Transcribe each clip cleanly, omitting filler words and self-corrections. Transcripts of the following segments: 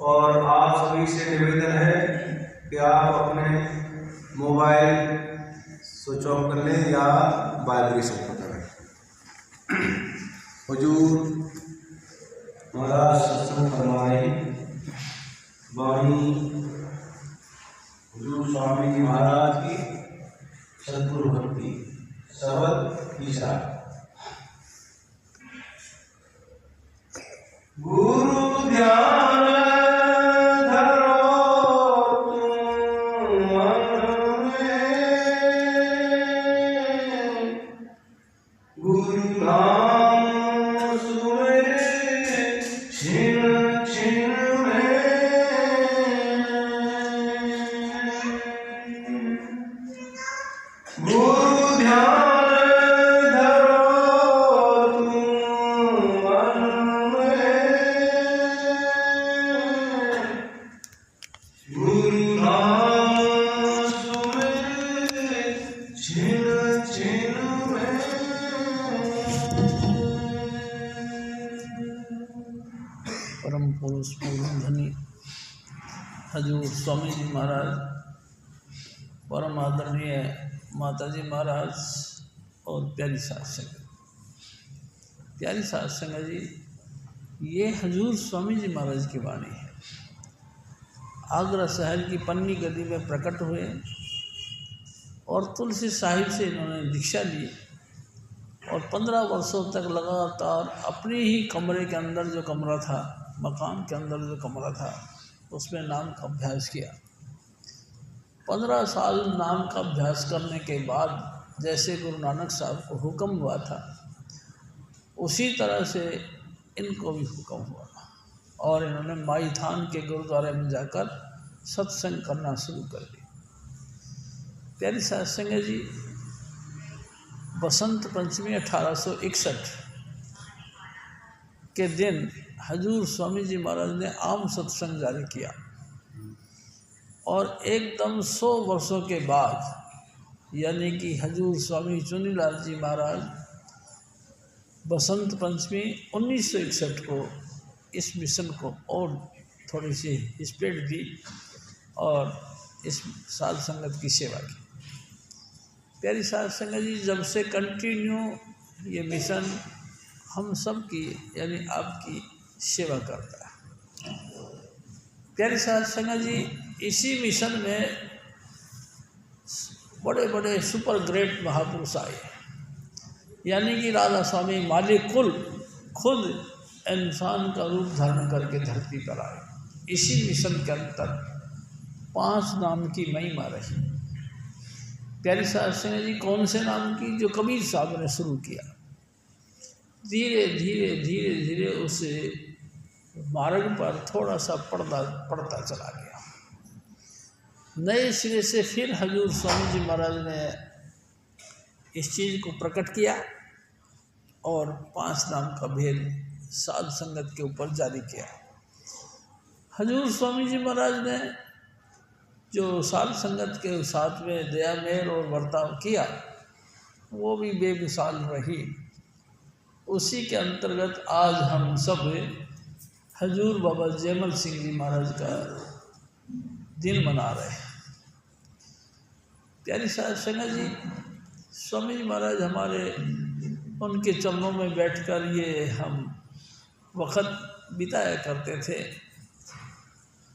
और आप सभी से निवेदन है कि आप अपने मोबाइल स्विच ऑफ कर लें या वाइब्रेशन पर करें। हुजूर महाराज सत्संग फरमाए वाणी हुजूर स्वामी जी महाराज की सद्गुरु भक्ति शब्द ईशा। गुरु ध्यान धरो तुम मन में, गुरु नाम सुने छिन छिन में, गुरु ध्यान परम पुरुष पूर्ण धनी हजूर स्वामी जी महाराज, परम आदरणीय माताजी महाराज और प्यारी साध संगत। प्यारी साध संगत जी, ये हजूर स्वामी जी महाराज की वाणी है। आगरा शहर की पन्नी गली में प्रकट हुए और तुलसी साहिब से इन्होंने दीक्षा ली और 15 वर्षों तक लगातार अपने ही कमरे के अंदर जो कमरा था, मकान के अंदर जो कमरा था, उसमें नाम का अभ्यास किया। 15 साल नाम का अभ्यास करने के बाद जैसे गुरु नानक साहब को हुक्म हुआ था, उसी तरह से इनको भी हुक्म हुआ और इन्होंने माई थान के गुरुद्वारे में जाकर सत्संग करना शुरू कर दिया। प्यारी साध संगत जी, बसंत पंचमी 1861 के दिन हजूर स्वामी जी महाराज ने आम सत्संग जारी किया और एकदम 100 वर्षों के बाद, यानी कि हजूर स्वामी चुनीलाल जी महाराज बसंत पंचमी 1961 को इस मिशन को और थोड़ी सी स्प्रेड दी और इस साध संगत की सेवा की। प्यारी साध संगत जी, जब से कंटिन्यू ये मिशन हम सब की यानी आपकी सेवा करता है। प्यारी साध संगत जी, इसी मिशन में बड़े बड़े सुपर ग्रेट महापुरुष आए, यानी कि राधा स्वामी मालिक कुल खुद इंसान का रूप धारण करके धरती पर आए। इसी मिशन के अंतर 5 नाम की महिमा रही। प्यारी साध संगत जी, कौन से नाम की? जो कबीर साहब ने शुरू किया। धीरे धीरे धीरे धीरे उस मार्ग पर थोड़ा सा पर्दा पड़ता चला गया। नए सिरे से फिर हजूर स्वामी जी महाराज ने इस चीज़ को प्रकट किया और 5 नाम का भेद साध संगत के ऊपर जारी किया। हजूर स्वामी जी महाराज ने जो साध संगत के साथ में दया मेहर और बर्ताव किया, वो भी बेमिसाल रही। उसी के अंतर्गत आज हम सब हजूर बाबा जयमल सिंह जी महाराज का दिन मना रहे हैं। प्यारी साध संगत जी, स्वामी जी महाराज हमारे उनके चरणों में बैठकर ये हम वक़्त बिताया करते थे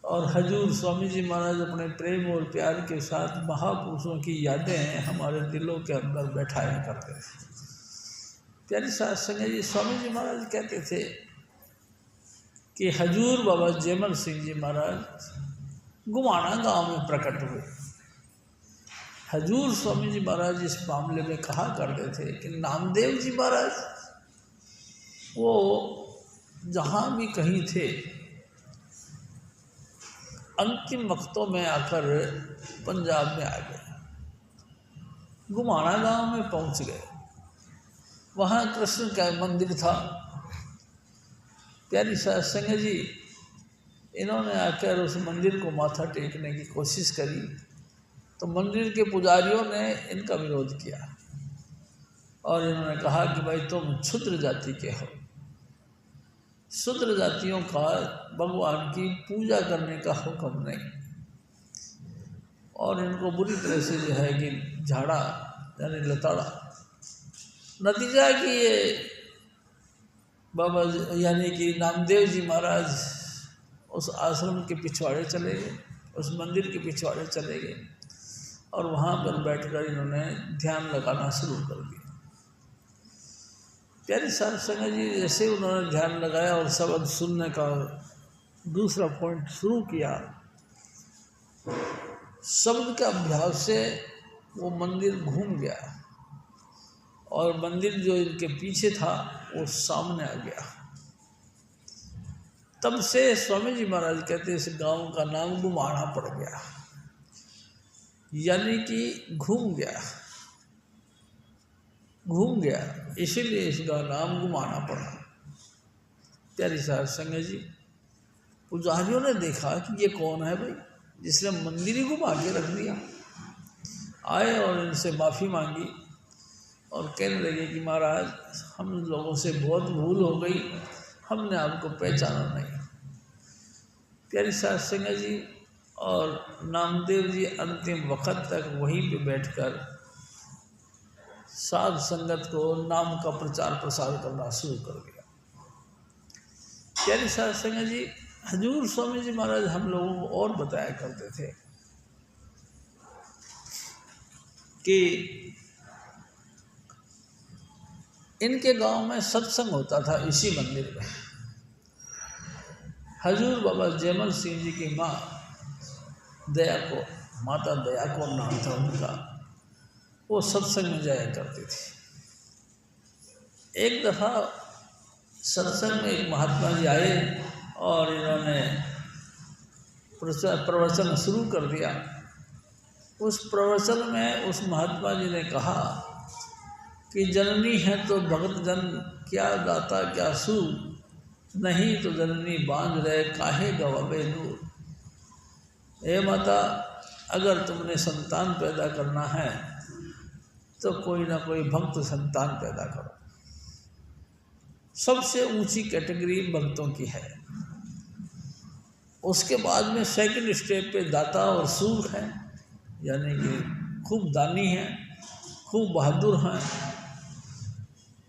और हजूर स्वामी जी महाराज अपने प्रेम और प्यार के साथ महापुरुषों की यादें हमारे दिलों के अंदर बैठाया करते थे। प्यारी साध संगत जी, स्वामी जी महाराज कहते थे कि हजूर बाबा जयमल सिंह जी महाराज गुमाना गांव में प्रकट हुए। हजूर स्वामी जी महाराज इस मामले में कहा करते थे कि नामदेव जी महाराज वो जहाँ भी कहीं थे, अंतिम वक्तों में आकर पंजाब में आ गए, गुमाना गांव में पहुंच गए। वहाँ कृष्ण का मंदिर था। प्यारी साध संगत जी, इन्होंने आकर उस मंदिर को माथा टेकने की कोशिश करी तो मंदिर के पुजारियों ने इनका विरोध किया और इन्होंने कहा कि भाई तुम क्षुद्र जाति के हो, शूद्र जातियों का भगवान की पूजा करने का हुक्म नहीं, और इनको बुरी तरह से जो है कि झाड़ा यानी लताड़ा। नतीजा है कि ये बाबा यानी कि नामदेव जी महाराज उस आश्रम के पिछवाड़े चले गए, उस मंदिर के पिछवाड़े चले गए, और वहाँ पर बैठकर इन्होंने ध्यान लगाना शुरू कर दिया। प्यारी साहब संगत जी, जैसे उन्होंने ध्यान लगाया और शब्द सुनने का दूसरा पॉइंट शुरू किया, शब्द के अभ्यास से वो मंदिर घूम गया, और मंदिर जो इनके पीछे था वो सामने आ गया। तब से स्वामी जी महाराज कहते इस गांव का नाम घुमाना पड़ गया, यानी कि घूम गया, इसीलिए इसका नाम घुमाना पड़ा। प्यारी साहब संगत जी, पुजारियों ने देखा कि ये कौन है भाई, जिसने मंदिर ही घुमा के रख दिया। आए और इनसे माफ़ी मांगी और कहने लगे कि महाराज, हम लोगों से बहुत भूल हो गई, हमने आपको पहचाना नहीं। प्यारी साहब संगत जी, और नामदेव जी अंतिम वक्त तक वहीं पे बैठकर साध संगत को नाम का प्रचार प्रसार करना शुरू कर दिया। प्यारी साध संगत जी, हजूर स्वामी जी महाराज हम लोगों को और बताया करते थे कि इनके गांव में सत्संग होता था इसी मंदिर में। हजूर बाबा जयमल सिंह जी की माँ माता दया को नाम था उनका, वो सत्संग में जाया करती थी। एक दफ़ा सत्संग में एक महात्मा जी आए और इन्होंने प्रवचन शुरू कर दिया। उस प्रवचन में उस महात्मा जी ने कहा कि जननी है तो भगत जन, क्या दाता क्या सू, नहीं तो जननी बांध रहे काहे गवाबे दूर। हे माता, अगर तुमने संतान पैदा करना है तो कोई ना कोई भक्त संतान पैदा करो। सबसे ऊंची कैटेगरी भक्तों की है, उसके बाद में सेकंड स्टेप पे दाता और सूर है, यानी कि खूब दानी हैं, खूब बहादुर हैं।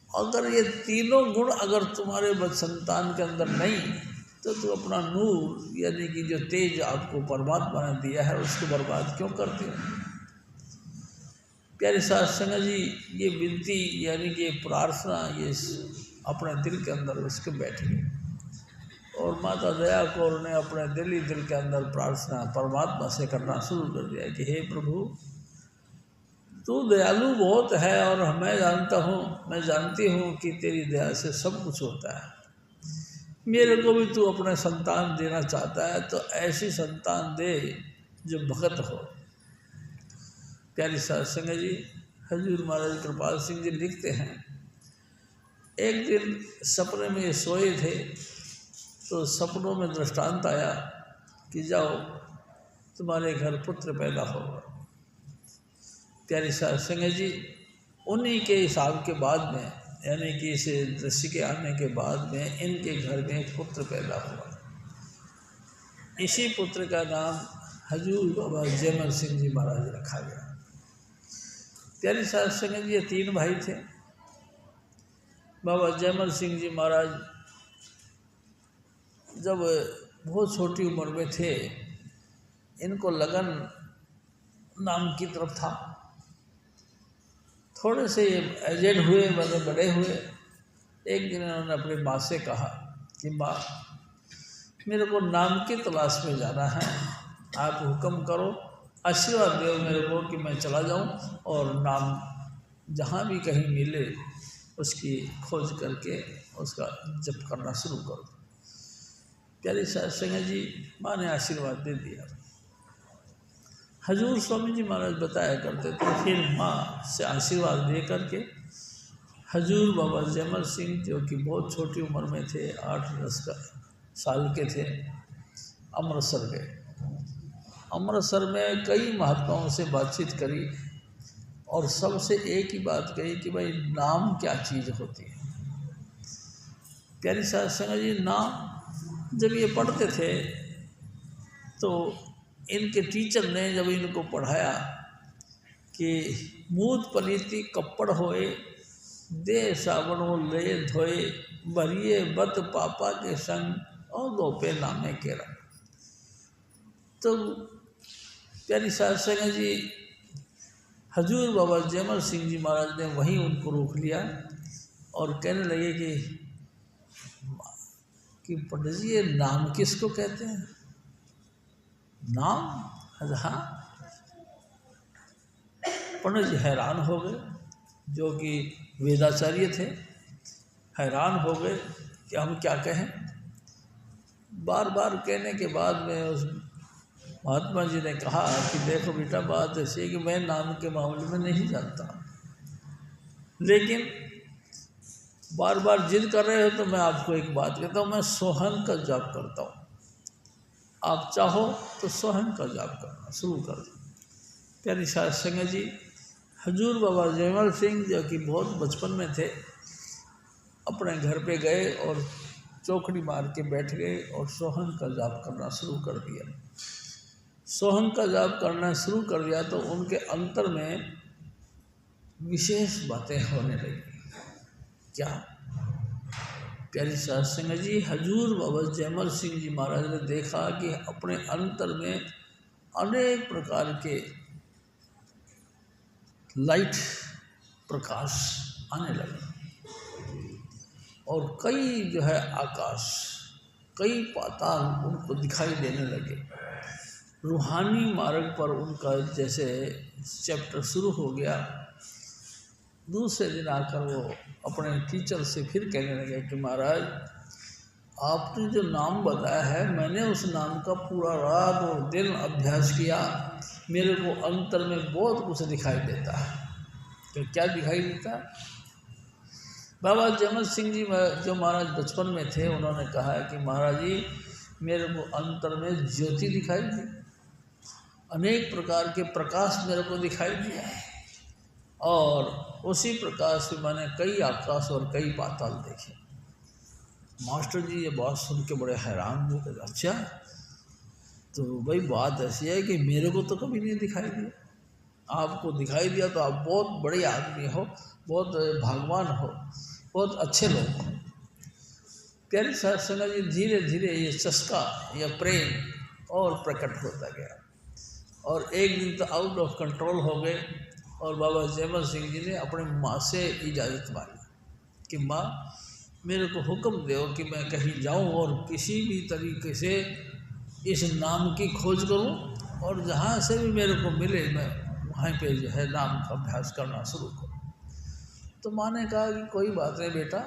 अगर ये तीनों गुण अगर तुम्हारे संतान के अंदर नहीं, तो तुम अपना नूर यानी कि जो तेज आपको परमात्मा ने दिया है उसको बर्बाद क्यों करते हो। प्यारे साथ संगत जी, ये विनती यानी कि प्रार्थना ये अपने दिल के अंदर उसके बैठ गई, और माता दया कौर ने अपने दिल के अंदर प्रार्थना परमात्मा से करना शुरू कर दिया कि हे प्रभु, तू दयालु बहुत है, और मैं जानती हूँ कि तेरी दया से सब कुछ होता है। मेरे को भी तू अपने संतान देना चाहता है, तो ऐसी संतान दे जो भगत हो। प्यारी साध संगत जी, हजूर महाराज कृपाल सिंह जी लिखते हैं, एक दिन सपने में सोए थे तो सपनों में दृष्टांत आया कि जाओ तुम्हारे घर पुत्र पैदा होगा। प्यारी साध संगत जी, उन्हीं के हिसाब के बाद में यानी कि इस दृश्य के आने के बाद में इनके घर में एक पुत्र पैदा हुआ। इसी पुत्र का नाम हजूर बाबा जयमल सिंह जी महाराज रखा गया। प्यारी साध संगत जी, ये तीन भाई थे। बाबा जयमल सिंह जी महाराज जब बहुत छोटी उम्र में थे, इनको लगन नाम की तरफ था। थोड़े से एजेड हुए, मतलब बड़े हुए। एक दिन उन्होंने अपनी माँ से कहा कि माँ, मेरे को नाम की तलाश में जाना है, आप हुक्म करो, आशीर्वाद दो मेरे को कि मैं चला जाऊं और नाम जहाँ भी कहीं मिले उसकी खोज करके उसका जप करना शुरू करो। प्यारी साध संगत जी, माँ ने आशीर्वाद दे दिया। हजूर स्वामी जी महाराज बताया करते थे, फिर माँ से आशीर्वाद दे करके हजूर बाबा जयमल सिंह, जो कि बहुत छोटी उम्र में थे, 8-10 साल के थे, अमृतसर गए। अमृतसर में कई महात्माओं से बातचीत करी और सबसे एक ही बात कही कि भाई नाम क्या चीज़ होती है। प्यारी साध संगत जी नाम जब ये पढ़ते थे तो इनके टीचर ने जब इनको पढ़ाया कि मूत पलीती कप्पड़ होए, दे सावणों ले धोए, भरिए बत पापा के संग और दो पे नामे के रंग। तो प्यारी साध संगत जी हजूर बाबा जयमल सिंह जी महाराज ने वहीं उनको रोक लिया और कहने लगे कि पंडित जी ये नाम किसको कहते हैं? नाम? हाँ। पंडित जी हैरान हो गए, जो कि वेदाचार्य थे, हैरान हो गए कि हम क्या कहें। बार बार कहने के बाद में उस महात्मा जी ने कहा कि देखो बेटा, बात ऐसी है कि मैं नाम के मामले में नहीं जानता, लेकिन बार बार जिद कर रहे हो तो मैं आपको एक बात कहता हूँ, मैं सोहन का जाप करता हूँ, आप चाहो तो सोहन का जाप करना शुरू कर दो। प्यारी साध संगत जी हजूर बाबा जयमल सिंह जो कि बहुत बचपन में थे, अपने घर पे गए और चौकड़ी मार के बैठ गए और सोहन का जाप करना शुरू कर दिया। सोहन का जाप करना शुरू कर दिया तो उनके अंतर में विशेष बातें होने लगी। क्या? प्यारी साध संगत जी हजूर बाबा जयमल सिंह जी महाराज ने देखा कि अपने अंतर में अनेक प्रकार के लाइट प्रकाश आने लगे और कई जो है आकाश, कई पाताल उनको दिखाई देने लगे। रूहानी मार्ग पर उनका जैसे चैप्टर शुरू हो गया। दूसरे दिन आकर वो अपने टीचर से फिर कहने लगे कि महाराज आपने जो नाम बताया है, मैंने उस नाम का पूरा रात और दिन अभ्यास किया, मेरे को अंतर में बहुत कुछ दिखाई देता है। तो क्या दिखाई देता है? बाबा जयमल सिंह जी जो महाराज बचपन में थे, उन्होंने कहा कि महाराज जी मेरे को अंतर में ज्योति दिखाई दी, अनेक प्रकार के प्रकाश मेरे को दिखाई दिया और उसी प्रकाश से मैंने कई आकाश और कई पाताल देखे। मास्टर जी ये बात सुन के बड़े हैरान हुए। अच्छा, तो भाई बात ऐसी है कि मेरे को तो कभी नहीं दिखाई दिया, आपको दिखाई दिया तो आप बहुत बड़े आदमी हो, बहुत भगवान हो, बहुत अच्छे लोग हो। प्यारी साध संगत जी धीरे धीरे ये चस्का या प्रेम और प्रकट होता गया और एक दिन तो आउट ऑफ कंट्रोल हो गए और बाबा जयमल सिंह जी ने अपने माँ से इजाज़त मांगी कि माँ मेरे को हुक्म दो कि मैं कहीं जाऊँ और किसी भी तरीके से इस नाम की खोज करूँ और जहाँ से भी मेरे को मिले मैं वहाँ पे जो है नाम का अभ्यास करना शुरू करूँ। तो माँ ने कहा कि कोई बात नहीं बेटा,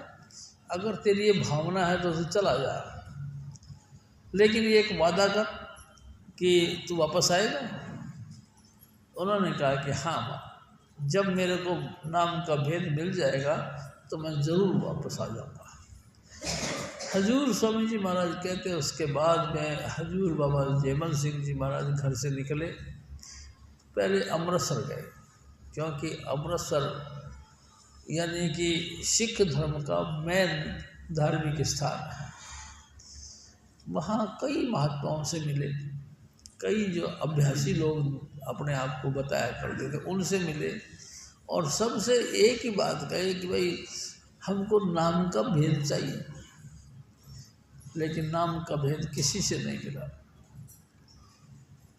अगर तेरी ये भावना है तो चला जा, लेकिन ये एक वादा कर कि तू वापस आएगा। उन्होंने कहा कि हाँ माँ, जब मेरे को नाम का भेद मिल जाएगा तो मैं ज़रूर वापस आ जाऊँगा। हजूर स्वामी जी महाराज कहते हैं उसके बाद में हजूर बाबा जयमल सिंह जी महाराज घर से निकले, पहले अमृतसर गए, क्योंकि अमृतसर यानी कि सिख धर्म का मेन धार्मिक स्थान है। वहाँ कई महात्माओं से मिले, कई जो अभ्यासी लोग अपने आप को बताया करते थे उनसे मिले और सबसे एक ही बात कही कि भाई हमको नाम का भेद चाहिए, लेकिन नाम का भेद किसी से नहीं मिला।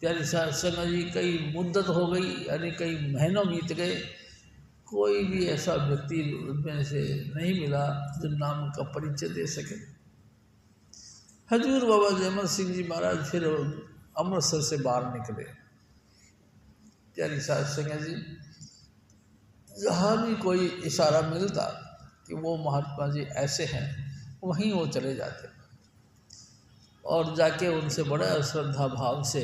प्यारे साध संगत जी कई मुद्दत हो गई, यानी कई महीनों बीत गए, कोई भी ऐसा व्यक्ति उनमें से नहीं मिला जो नाम का परिचय दे सके। हजूर बाबा जयमल सिंह जी महाराज फिर अमृतसर से बाहर निकले। प्यारी साध संगत जी जहाँ भी कोई इशारा मिलता कि वो महात्मा जी ऐसे हैं, वहीं वो चले जाते और जाके उनसे बड़ा श्रद्धा भाव से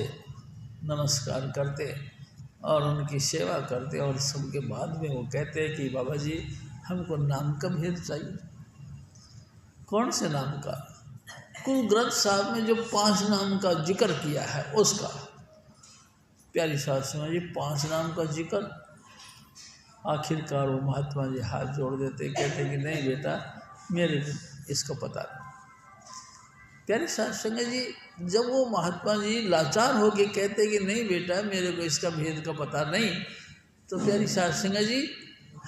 नमस्कार करते और उनकी सेवा करते और सबके बाद में वो कहते कि बाबा जी हमको नाम का भेद चाहिए। कौन से नाम का? कुल ग्रंथ साहब में जो 5 नाम का जिक्र किया है उसका। प्यारी साध संगत जी 5 नाम का जिक्र, आखिरकार वो महात्मा जी हाथ जोड़ देते, कहते कि नहीं बेटा, मेरे इसका पता नहीं। प्यारे साध संगत जी, जब वो महात्मा जी लाचार होके कहते कि नहीं बेटा मेरे को इसका भेद का पता नहीं, तो प्यारी साध संगत जी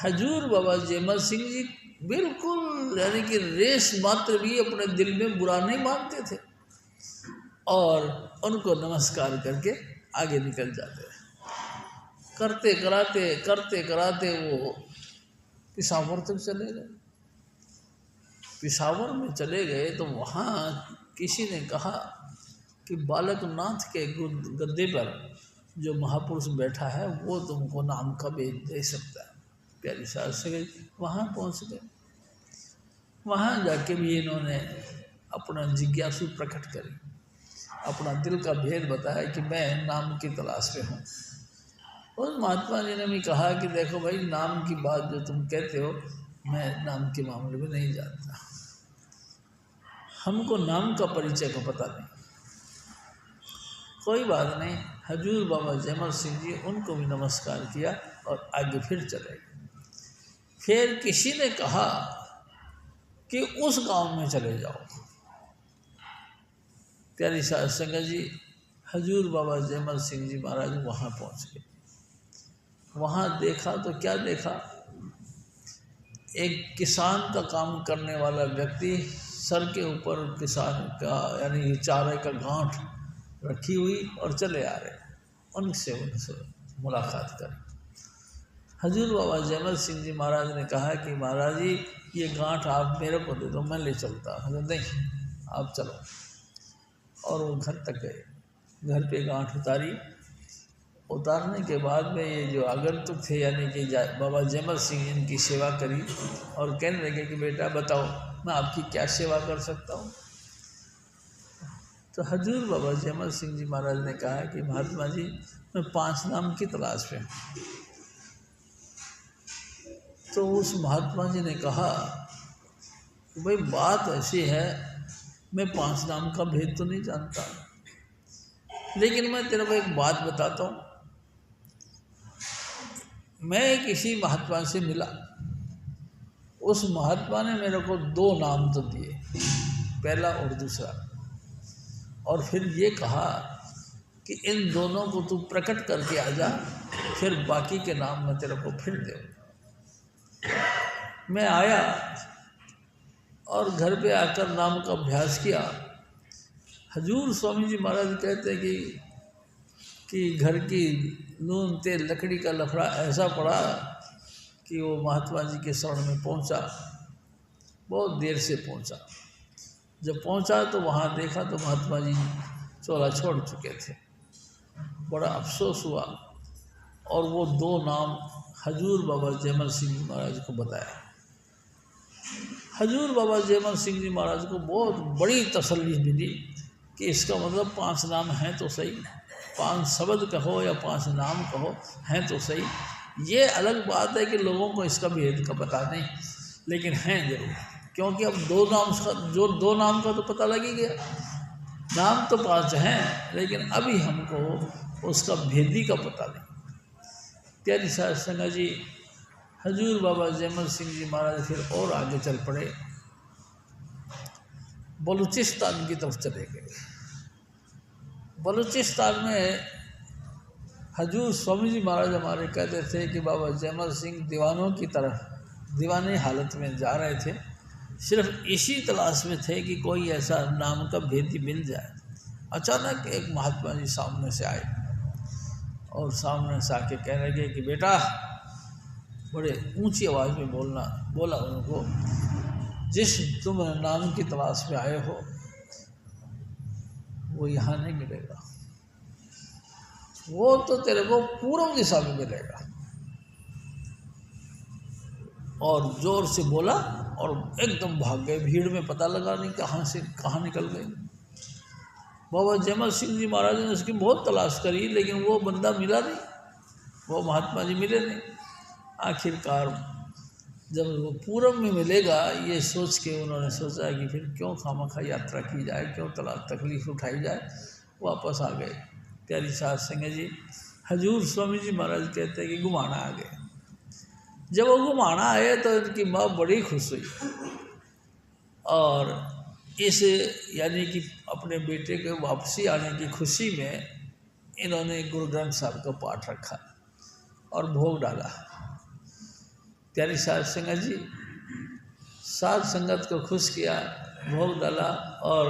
हजूर बाबा जयमल सिंह जी बिल्कुल यानी कि रेस मात्र भी अपने दिल में बुरा नहीं मानते थे और उनको नमस्कार करके आगे निकल जाते। करते कराते वो पिशावर तक चले गए। पिशावर में चले गए तो वहाँ किसी ने कहा कि बालकनाथ के गद्दे पर जो महापुरुष बैठा है वो तुमको नाम का भेद दे सकता है। प्यारी साध संगत वहाँ पहुँच गए। वहाँ जाके भी इन्होंने अपना जिज्ञासु प्रकट करी, अपना दिल का भेद बताया कि मैं नाम की तलाश में हूँ। उस महात्मा जी ने भी कहा कि देखो भाई, नाम की बात जो तुम कहते हो मैं नाम के मामले में नहीं जानता, हमको नाम का परिचय का पता नहीं। कोई बात नहीं, हजूर बाबा जयमल सिंह जी उनको भी नमस्कार किया और आगे फिर चले गए। फिर किसी ने कहा कि उस गांव में चले जाओ। प्यारी साध संगत जी हजूर बाबा जयमल सिंह जी महाराज वहाँ पहुँच गए। वहाँ देखा तो क्या देखा, एक किसान का काम करने वाला व्यक्ति सर के ऊपर किसान का यानी चारे का गांठ रखी हुई और चले आ रहे। उनसे मुलाकात करी। हजूर बाबा जयमल सिंह जी महाराज ने कहा कि महाराज जी ये गांठ आप मेरे को दे दो, मैं ले चलता। हजूर नहीं, आप चलो। और वो घर तक गए। घर पे गांठ उतारने के बाद में ये जो आगंतुक थे यानी कि बाबा जयमल सिंह इनकी सेवा करी और कहने लगे कि बेटा बताओ मैं आपकी क्या सेवा कर सकता हूँ। तो हजूर बाबा जयमल सिंह जी महाराज ने कहा कि महात्मा जी मैं 5 नाम की तलाश में। तो उस महात्मा जी ने कहा कि भाई बात ऐसी है, मैं 5 नाम का भेद तो नहीं जानता, लेकिन मैं तेरे को एक बात बताता हूँ। मैं किसी महात्मा से मिला, उस महात्मा ने मेरे को 2 नाम तो दिए, पहला और दूसरा, और फिर ये कहा कि इन दोनों को तू प्रकट करके आ जा, फिर बाकी के नाम मैं तेरे को फिर दे। मैं आया और घर पे आकर नाम का अभ्यास किया। हजूर स्वामी जी महाराज कहते हैं कि घर की नून तेल लकड़ी का लफड़ा ऐसा पड़ा कि वो महात्मा जी के शरण में पहुंचा। बहुत देर से पहुंचा। जब पहुंचा तो वहाँ देखा तो महात्मा जी चोला छोड़ चुके थे। बड़ा अफसोस हुआ और वो 2 नाम हजूर बाबा जयमल सिंह जी महाराज को बताया। हजूर बाबा जयमल सिंह जी महाराज को बहुत बड़ी तसल्ली मिली कि इसका मतलब 5 नाम हैं तो सही, 5 शब्द कहो या 5 नाम कहो हैं तो सही। ये अलग बात है कि लोगों को इसका भेद का पता नहीं, लेकिन हैं जरूर, क्योंकि अब 2 नाम का तो पता लग ही गया। नाम तो 5 हैं, लेकिन अभी हमको उसका भेदी का पता नहीं। प्यारी साध संगत जी हजूर बाबा जयमल सिंह जी महाराज फिर और आगे चल पड़े, बलूचिस्तान की तरफ चले गए। बलूचिस्तान में हजूर स्वामी जी महाराज हमारे कहते थे कि बाबा जयमल सिंह दीवानों की तरफ दीवानी हालत में जा रहे थे, सिर्फ इसी तलाश में थे कि कोई ऐसा नाम का भेदी मिल जाए। अचानक एक महात्मा जी सामने से आए और सामने से आके कहने लगे कि बेटा, बड़े ऊंची आवाज़ में बोला उनको, जिस तुम नाम की तलाश में आए हो वो यहाँ नहीं मिलेगा, वो तो तेरे को पूर्व दिशा में मिलेगा। और जोर से बोला और एकदम भाग गए। भीड़ में पता लगा नहीं कहाँ निकल गए। बाबा जयमल सिंह जी महाराज ने उसकी बहुत तलाश करी, लेकिन वो बंदा मिला नहीं, वो महात्मा जी मिले नहीं। आखिरकार जब वो पूरब में मिलेगा ये सोच के उन्होंने सोचा कि फिर क्यों खामखा यात्रा की जाए, क्यों तकलीफ उठाई जाए, वापस आ गए। प्यारी साध संगत जी हजूर स्वामी जी महाराज कहते हैं कि घुमाना आ गए। जब वो घुमाना आए तो उनकी माँ बड़ी खुश हुई और इस यानी कि अपने बेटे के वापसी आने की खुशी में इन्होंने गुरु ग्रंथ साहब का पाठ रखा और भोग डाला। प्यारी साध संगत जी, साध संगत को खुश किया, भोग डाला। और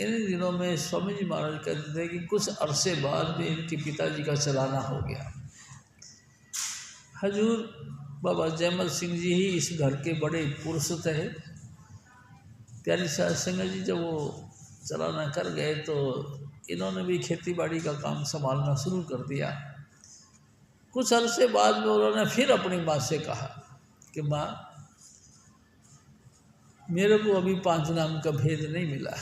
इन दिनों में स्वामी जी महाराज कहते थे कि कुछ अरसे बाद में इनके पिताजी का चलाना हो गया। हजूर बाबा जयमल सिंह जी ही इस घर के बड़े पुरुष थे। प्यारी साध संगत जी जब वो चलाना कर गए तो इन्होंने भी खेती बाड़ी का काम संभालना शुरू कर दिया। कुछ अरसे बाद में उन्होंने फिर अपनी माँ से कहा कि माँ, मेरे को अभी 5 नाम का भेद नहीं मिला,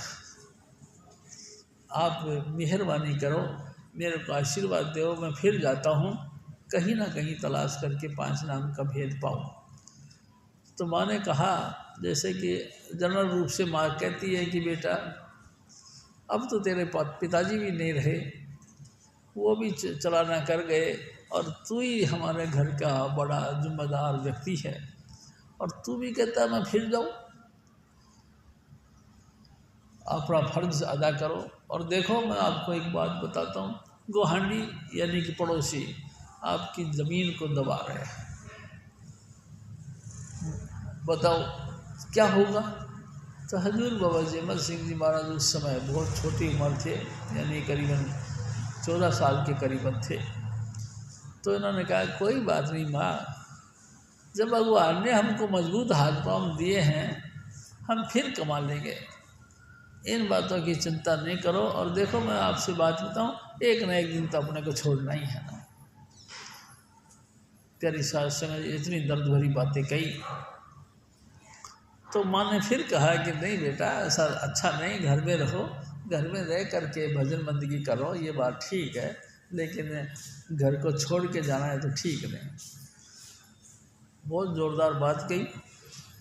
आप मेहरबानी करो, मेरे को आशीर्वाद दो, मैं फिर जाता हूँ, कहीं ना कहीं तलाश करके 5 नाम का भेद पाऊँ। तो माँ ने कहा, जैसे कि जनरल रूप से माँ कहती है कि बेटा अब तो तेरे पिताजी भी नहीं रहे, वो भी चलाना कर गए और तू ही हमारे घर का बड़ा जिम्मेदार व्यक्ति है और तू भी कहता मैं फिर जाऊँ। अपना फर्ज अदा करो। और देखो मैं आपको एक बात बताता हूँ, गोहांडी यानी कि पड़ोसी आपकी ज़मीन को दबा रहे हैं, बताओ क्या होगा। तो हजूर बाबा जयमल सिंह जी महाराज उस समय बहुत छोटी उम्र थे, यानी करीबन 14 साल के करीबन थे। तो इन्होंने कहा कोई बात नहीं माँ, जब भगवान ने हमको मजबूत हाथ पाँव दिए हैं हम फिर कमा लेंगे, इन बातों की चिंता नहीं करो। और देखो मैं आपसे बात बताऊं, एक ना एक दिन तो अपने को छोड़ना ही है ना। प्यारी सास संगत जी इतनी दर्द भरी बातें कही। तो माँ ने फिर कहा कि नहीं बेटा ऐसा अच्छा नहीं, घर में रहो, घर में रह करके भजन बंदगी करो, ये बात ठीक है, लेकिन घर को छोड़ के जाना है तो ठीक नहीं। बहुत ज़ोरदार बात कही।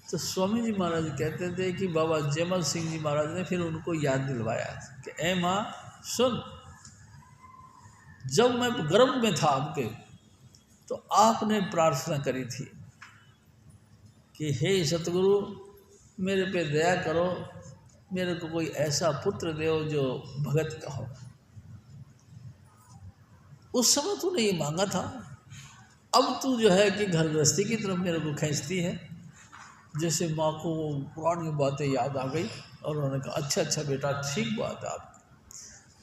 तो स्वामी जी महाराज कहते थे कि बाबा जयमल सिंह जी महाराज ने फिर उनको याद दिलवाया कि ए माँ सुन, जब मैं गर्भ में था आपके तो आपने प्रार्थना करी थी कि हे सतगुरु मेरे पे दया करो, मेरे को कोई ऐसा पुत्र दो जो भगत का हो। उस समय तूने ये मांगा था, अब तू जो है कि घर गृहस्थी की तरफ मेरे को खींचती है। जैसे माँ को वो पुरानी बातें याद आ गई और उन्होंने कहा अच्छा अच्छा बेटा ठीक बात है, आप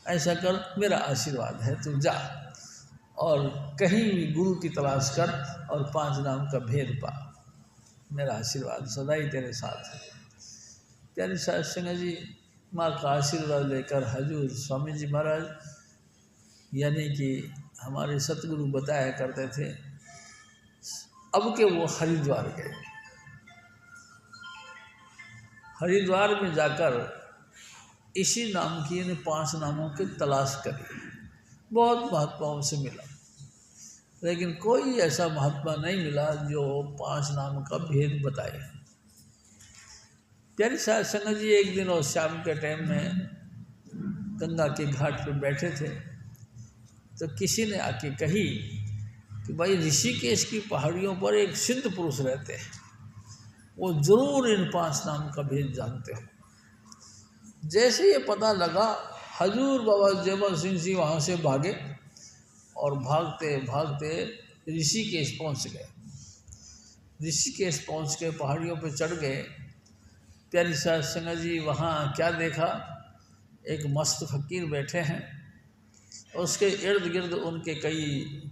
ऐसा कर, मेरा आशीर्वाद है, तू जा और कहीं भी गुरु की तलाश कर और 5 नाम का भेद पा, मेरा आशीर्वाद सदा ही तेरे साथ है। प्यारी साध संगत जी, माँ का आशीर्वाद लेकर हजूर स्वामी जी महाराज यानी कि हमारे सतगुरु बताया करते थे, अब के वो हरिद्वार गए। हरिद्वार में जाकर इसी नाम की यानी 5 नामों की तलाश करी। बहुत महात्माओं से मिला, लेकिन कोई ऐसा महात्मा नहीं मिला जो 5 नाम का भेद बताए। प्यारी साध संगत जी एक दिन और शाम के टाइम में गंगा के घाट पर बैठे थे तो किसी ने आके कही कि भाई ऋषिकेश की पहाड़ियों पर एक सिद्ध पुरुष रहते हैं, वो जरूर इन 5 नाम का भेद जानते हो। जैसे ये पता लगा हजूर बाबा जयमल सिंह जी वहाँ से भागे और भागते भागते ऋषिकेश पहुँच गए। ऋषिकेश पहुँच के पहाड़ियों पर चढ़ गए। प्यारी साध संगत जी वहाँ क्या देखा, एक मस्त फकीर बैठे हैं, उसके इर्द गिर्द उनके कई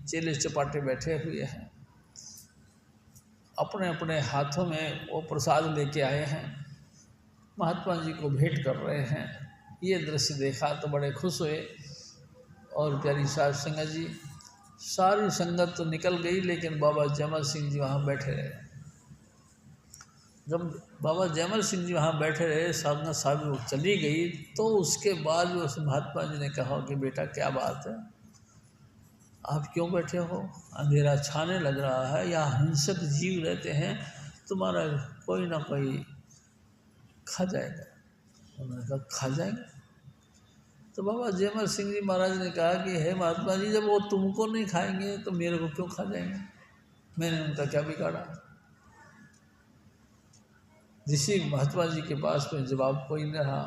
चेले चपाटे बैठे हुए हैं, अपने अपने हाथों में वो प्रसाद लेके आए हैं, महात्मा जी को भेंट कर रहे हैं। ये दृश्य देखा तो बड़े खुश हुए। और प्यारी साध संगत जी सारी संगत तो निकल गई, लेकिन बाबा जयमल सिंह जी वहाँ बैठे रहे। जब बाबा जयमल सिंह जी वहाँ बैठे रहे, संगत सारी चली गई, तो उसके बाद उस महात्मा जी ने कहा कि बेटा क्या बात है, आप क्यों बैठे हो, अंधेरा छाने लग रहा है, या हिंसक जीव रहते हैं, तुम्हारा कोई ना कोई खा जाएगा। उन्होंने कहा खा जाएगा। तो बाबा जयमल सिंह जी महाराज ने कहा कि हे महात्मा जी, जब वो तुमको नहीं खाएंगे तो मेरे को क्यों खा जाएंगे, मैंने उनका क्या बिगाड़ा। ऋषि महात्मा जी के पास में जवाब कोई न रहा।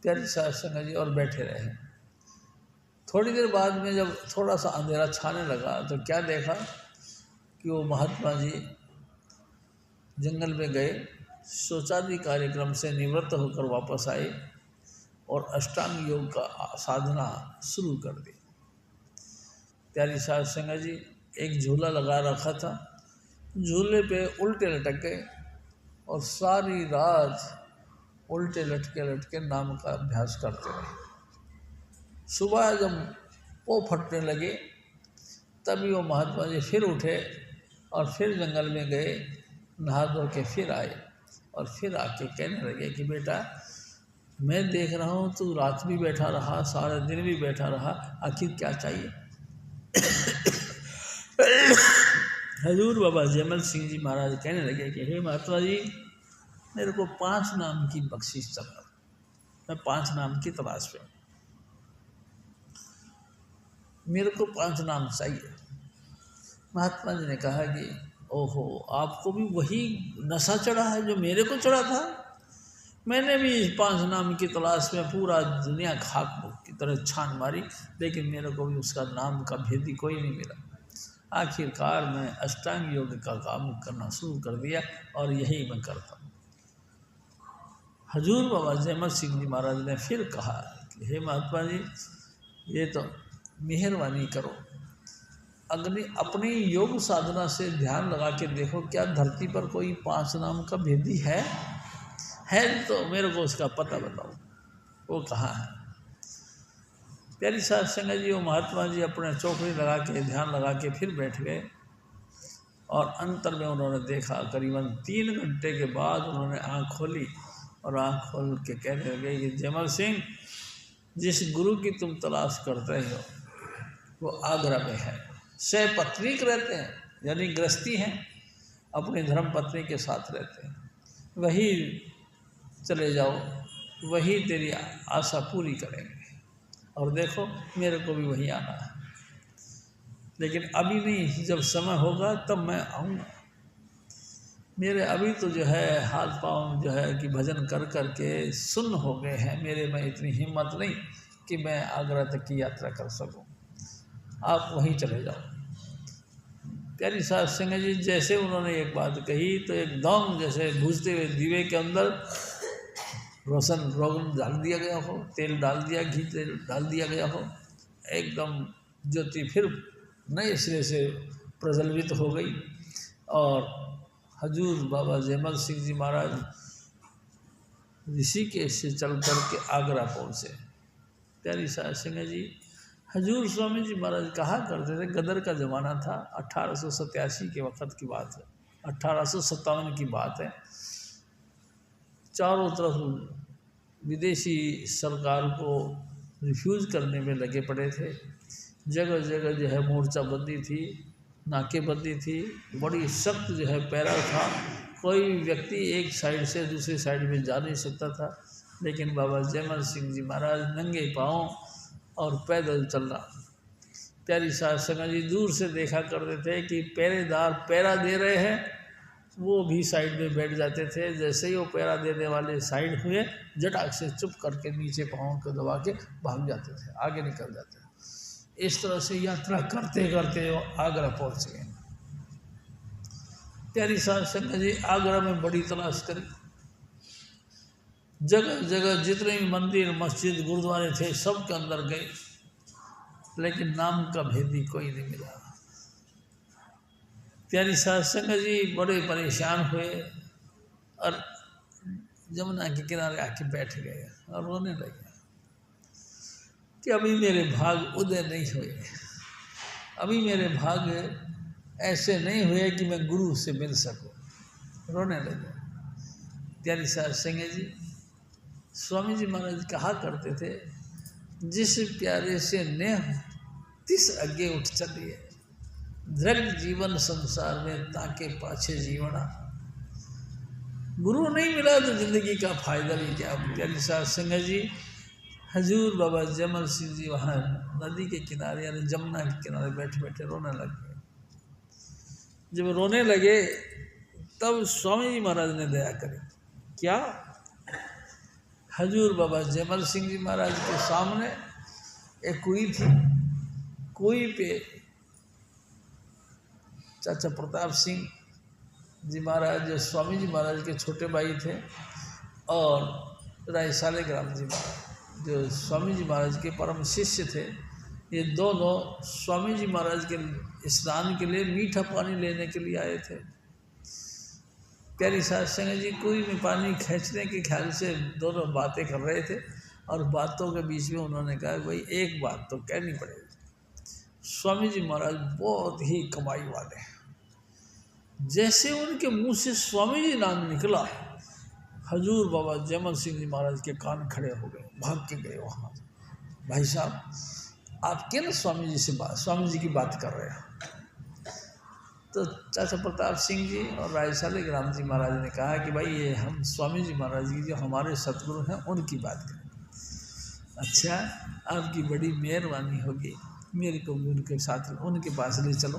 प्यारी साध संगत जी और बैठे रहे। थोड़ी देर बाद में जब थोड़ा सा अंधेरा छाने लगा तो क्या देखा कि वो महात्मा जी जंगल में गए, शौचादि कार्यक्रम से निवृत्त होकर वापस आए और अष्टांग योग का साधना शुरू कर दी। प्यारी साध संगत जी एक झूला लगा रखा था, झूले पे उल्टे लटके और सारी रात उल्टे लटके नाम का अभ्यास करते रहे। सुबह जब वो फटने लगे तभी वो महात्मा जी फिर उठे और फिर जंगल में गए, नहा धो के फिर आए और फिर आके कहने लगे कि बेटा मैं देख रहा हूँ तू रात भी बैठा रहा, सारे दिन भी बैठा रहा, आखिर क्या चाहिए। हजूर बाबा जयमल सिंह जी महाराज कहने लगे कि हे महात्मा जी मेरे को 5 नाम की बख्शिश चाहिए, मैं 5 नाम की तलाश पे, मेरे को 5 नाम चाहिए। महात्मा जी ने कहा कि ओहो आपको भी वही नशा चढ़ा है जो मेरे को चढ़ा था। मैंने भी इस 5 नाम की तलाश में पूरा दुनिया खाक की तरह छान मारी, लेकिन मेरे को भी उसका नाम का भेदी कोई नहीं मिला। आखिरकार मैं अष्टांग योग का काम करना शुरू कर दिया और यही मैं करता हूँ। हजूर बाबा जयमल सिंह जी महाराज ने फिर कहा कि हे महात्मा जी ये तो मेहरबानी करो, अपनी योग साधना से ध्यान लगा के देखो क्या धरती पर कोई 5 नाम का भेदी है तो मेरे को उसका पता बताओ, वो कहाँ है। प्यारी साध संगत जी वो महात्मा जी अपने चौकड़ी लगा के ध्यान लगा के फिर बैठ गए और अंतर में उन्होंने देखा। करीबन 3 घंटे के बाद उन्होंने आँख खोली और आँख खोल के कहने लगे कि जयमल सिंह जिस गुरु की तुम तलाश करते हो वो आगरा में है, सहपत्नीक रहते हैं यानी गृहस्थी हैं, अपनी धर्म पत्नी के साथ रहते हैं, वही चले जाओ, वही तेरी आशा पूरी करेंगे। और देखो मेरे को भी वही आना है, लेकिन अभी नहीं, जब समय होगा तब मैं आऊँगा। मेरे अभी तो जो है हाथ पाँव जो है कि भजन कर कर के सुन्न हो गए हैं, मेरे में इतनी हिम्मत नहीं कि मैं आगरा तक की यात्रा कर सकूं, आप वहीं चले जाओ। प्यारी साध संगत जी जैसे उन्होंने एक बात कही तो एकदम जैसे बुझते हुए दीवे के अंदर रोगन डाल दिया गया हो, तेल डाल दिया, घी तेल डाल दिया गया हो, एकदम ज्योति फिर नए सिरे से प्रज्वलित हो गई और हजूर बाबा जयमल सिंह जी महाराज ऋषिकेश से चल कर के आगरा पहुँचे। प्यारी साध संगत जी हजूर स्वामी जी महाराज कहा करते थे, गदर का ज़माना था, 1887 के वक़्त की बात है, 1857 की बात है। चारों तरफ विदेशी सरकार को रिफ्यूज़ करने में लगे पड़े थे, जगह जगह जो है मोर्चाबंदी थी, नाकेबंदी थी, बड़ी सख्त जो है पैरा था, कोई व्यक्ति एक साइड से दूसरी साइड में जा नहीं सकता था। लेकिन बाबा जयमल सिंह जी महाराज नंगे पाँव और पैदल चलना। प्यारी साध संगत जी दूर से देखा करते थे कि पहरेदार पैरा दे रहे हैं, वो भी साइड में बैठ जाते थे। जैसे ही वो पैरा देने वाले साइड हुए, झटाक से चुप करके नीचे पाँव को दबा के भाग जाते थे, आगे निकल जाते थे। इस तरह से यात्रा करते करते वो आगरा पहुँच गए। प्यारी साध संगत जी आगरा में बड़ी तलाश करी, जगह जगह जितने भी मंदिर मस्जिद गुरुद्वारे थे सब के अंदर गए, लेकिन नाम का भेदी कोई नहीं मिला। प्यारी साध संगत जी बड़े परेशान हुए और जमुना के किनारे आके बैठ गए और रोने लगे कि अभी मेरे भाग उदय नहीं हुए, अभी मेरे भाग ऐसे नहीं हुए कि मैं गुरु से मिल सकूं। रोने लगे। प्यारी साध संगत जी स्वामी जी महाराज कहा करते थे, जिस प्यारे से नेह तिस आगे उठ चलिए, दृढ़ जीवन संसार में ताके पाछे जीवना। गुरु नहीं मिला तो जिंदगी का फायदा भी क्या। प्यारी साध संगत जी हजूर बाबा जयमल सिंह जी वहाँ नदी के किनारे यानी जमुना के किनारे बैठे बैठे रोने लगे। जब रोने लगे तब स्वामी जी महाराज ने दया करी। क्या? हजूर बाबा जयमल सिंह जी महाराज के सामने एक कुई थी, कुई पे चाचा प्रताप सिंह जी महाराज जो स्वामी जी महाराज के छोटे भाई थे, और राय सालेग्राम जी महाराज जो स्वामी जी महाराज के परम शिष्य थे, ये दोनों स्वामी जी महाराज के स्नान के लिए मीठा पानी लेने के लिए आए थे। प्यारी साध संगत जी कुएं में पानी खींचने के ख्याल से दोनों बातें कर रहे थे, और बातों के बीच में उन्होंने कहा भाई एक बात तो कहनी पड़ेगी, स्वामी जी महाराज बहुत ही कमाई वाले हैं। जैसे उनके मुंह से स्वामी जी नाम निकला, हजूर बाबा जयमल सिंह जी महाराज के कान खड़े हो गए, भाग के गए वहाँ। भाई साहब आप क्यों स्वामी जी से स्वामी जी की बात कर रहे हैं? तो चाचा प्रताप सिंह जी और राय सालेग्राम जी महाराज ने कहा कि भाई ये हम स्वामी जी महाराज जी जो हमारे सतगुरु हैं उनकी बात करें। अच्छा, आपकी बड़ी मेहरबानी होगी, मेरे को भी उनके साथ उनके पास ले चलो।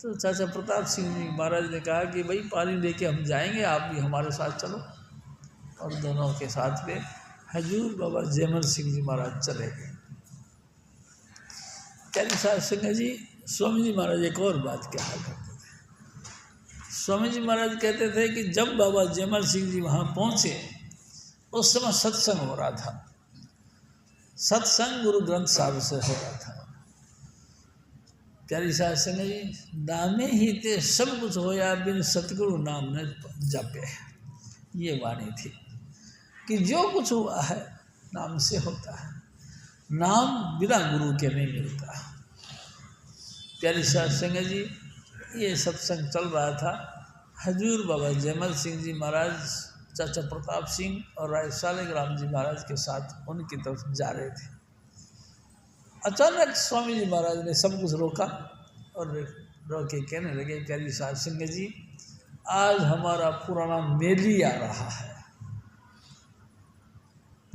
तो चाचा प्रताप सिंह जी महाराज ने कहा कि भाई पानी लेके हम जाएंगे, आप भी हमारे साथ चलो। और दोनों के साथ में हजूर बाबा जयमल सिंह जी महाराज चले गए। प्यारी साध संगत जी, स्वामी जी महाराज एक और बात कहा करते थे। स्वामी जी महाराज कहते थे कि जब बाबा जयमल सिंह जी वहाँ पहुँचे उस समय सत्संग हो रहा था। सत्संग गुरु ग्रंथ साहब से हो रहा था। प्यारी साध संगत जी, नामे ही ते सब कुछ होया बिन सतगुरु नाम ने जपे, ये वाणी थी कि जो कुछ हुआ है नाम से होता है, नाम बिना गुरु के नहीं मिलता। प्यारी साध संगत जी, ये सत्संग चल रहा था। हजूर बाबा जयमल सिंह जी महाराज चाचा प्रताप सिंह और राय सालेग्राम जी महाराज के साथ उनकी तरफ जा रहे थे। अचानक स्वामी जी महाराज ने सब कुछ रोका और रोक के कहने लगे, प्यारी साध संगत जी, आज हमारा पुराना मेली आ रहा है।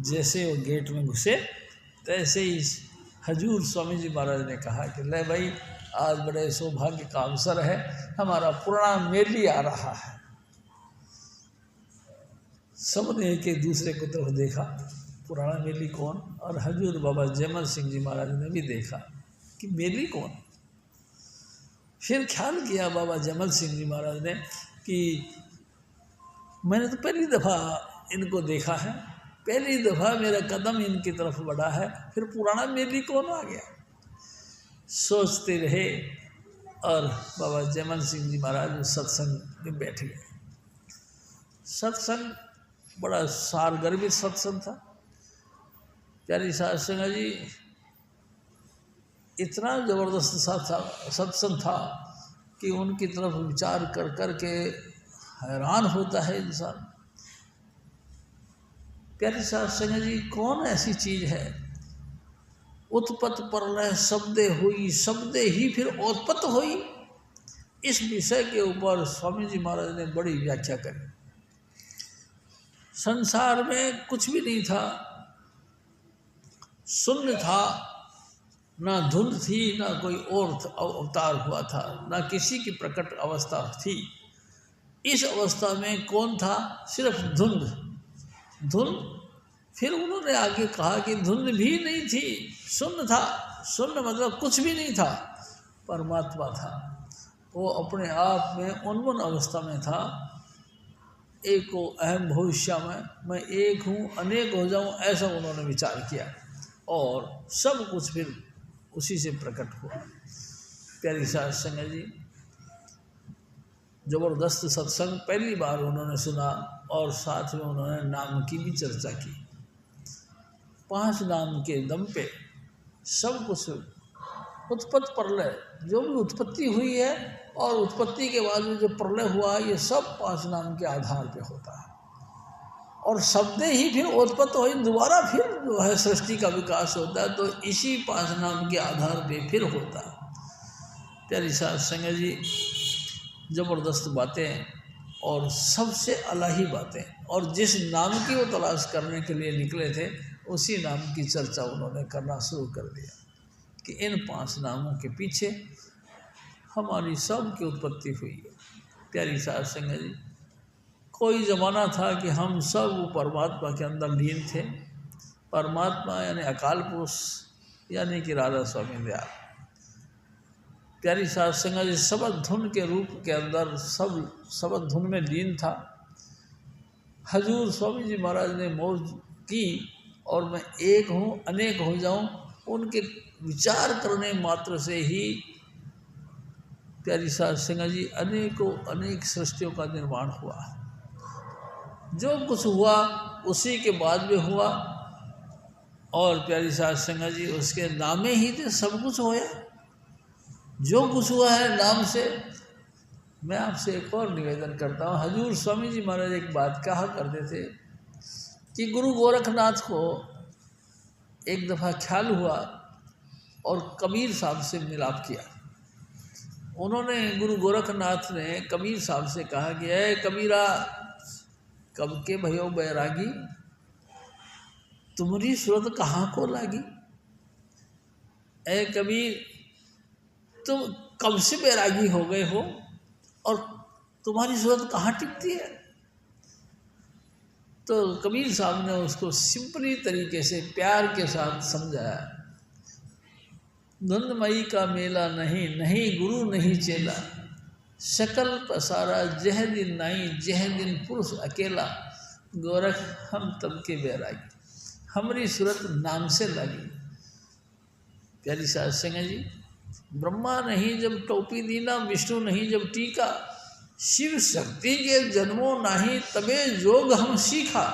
जैसे वो गेट में घुसे तैसे ही हजूर स्वामी जी महाराज ने कहा कि ले भाई, आज बड़े सौभाग्य का अवसर है, हमारा पुराना मेली आ रहा है। सबने एक दूसरे को तरफ देखा, पुराना मेली कौन? और हजूर बाबा जयमल सिंह जी महाराज ने भी देखा कि मेली कौन। फिर ख्याल किया बाबा जयमल सिंह जी महाराज ने कि मैंने तो पहली दफ़ा इनको देखा है, पहली दफ़ा मेरा कदम इनकी तरफ बढ़ा है, फिर पुराना मेली कौन आ गया? सोचते रहे और बाबा जयमल सिंह जी महाराज सत्संग में बैठ गए। सत्संग बड़ा सारगर्भित सत्संग था। प्यारी साध संगत जी, इतना ज़बरदस्त सत्संग था कि उनकी तरफ विचार कर कर के हैरान होता है इंसान। प्यारी साध संगत जी, कौन ऐसी चीज़ है, उत्पत्त प्रलय शब्दे हुई, शब्दे ही फिर उत्पत्त हुई। इस विषय के ऊपर स्वामी जी महाराज ने बड़ी व्याख्या करी। संसार में कुछ भी नहीं था, शून्य था, ना धुंध थी, ना कोई और अवतार हुआ था, ना किसी की प्रकट अवस्था थी। इस अवस्था में कौन था? सिर्फ धुंध। फिर उन्होंने आगे कहा कि धुंध भी नहीं थी, शून्य था। शून्य मतलब कुछ भी नहीं था, परमात्मा था। वो अपने आप में उन्मन अवस्था में था। एको अहम भविष्य में, मैं एक हूँ अनेक हो जाऊँ, ऐसा उन्होंने विचार किया और सब कुछ फिर उसी से प्रकट हुआ। प्यारी साध संगत जी, ज़बरदस्त सत्संग पहली बार उन्होंने सुना और साथ में उन्होंने नाम की भी चर्चा की। 5 नाम के दम पे सब कुछ उत्पत्ति प्रलय, जो भी उत्पत्ति हुई है और उत्पत्ति के बाद में जो प्रलय हुआ, ये सब 5 नाम के आधार पे होता है। और शब्द ही फिर उत्पत्ति हुई, दोबारा फिर जो है सृष्टि का विकास होता है, तो इसी 5 नाम के आधार पे फिर होता है। प्यारी साध संगत जी, ज़बरदस्त बातें और सबसे अलही बातें, और जिस नाम की वो तलाश करने के लिए निकले थे उसी नाम की चर्चा उन्होंने करना शुरू कर दिया कि इन 5 नामों के पीछे हमारी सब की उत्पत्ति हुई है। प्यारी साध संगत जी, कोई ज़माना था कि हम सब परमात्मा के अंदर लीन थे। परमात्मा यानी अकाल पुरुष यानी कि राधा स्वामी दयाल, प्यारी साध संगत जी, शब्द धुन के रूप के अंदर सब शब्द धुन में लीन था। हजूर स्वामी जी महाराज ने मौज की और मैं एक हूँ अनेक हो जाऊँ, उनके विचार करने मात्र से ही प्यारी साध संगत जी अनेकों अनेक सृष्टियों का निर्माण हुआ। जो कुछ हुआ उसी के बाद में हुआ और प्यारी साध संगत जी उसके नामे ही थे सब कुछ होया। जो कुछ हुआ है नाम से। मैं आपसे एक और निवेदन करता हूँ, हजूर स्वामी जी महाराज एक बात कहा करते थे कि गुरु गोरखनाथ को एक दफ़ा ख्याल हुआ और कबीर साहब से मिलाप किया। उन्होंने गुरु गोरखनाथ ने कबीर साहब से कहा कि ऐ कबीरा, कब के भयो बैरागी, तुम्हारी सूरत कहाँ को लागी। ऐ कबीर, तुम कब से बैरागी हो गए हो और तुम्हारी सूरत कहाँ टिकती है। तो कबीर साहब ने उसको सिंपली तरीके से प्यार के साथ समझाया, धुंधमई का मेला नहीं, नहीं गुरु नहीं चेला, शकल पसारा जह दिन नाई, जह दिन पुरुष अकेला, गोरख हम तब के बैरागी, हमारी सूरत नाम से लगी। प्यारी साध संगत जी, ब्रह्मा नहीं जब टोपी दीना, विष्णु नहीं जब टीका, शिव शक्ति के जन्मों नहीं तबे जोग हम सीखा,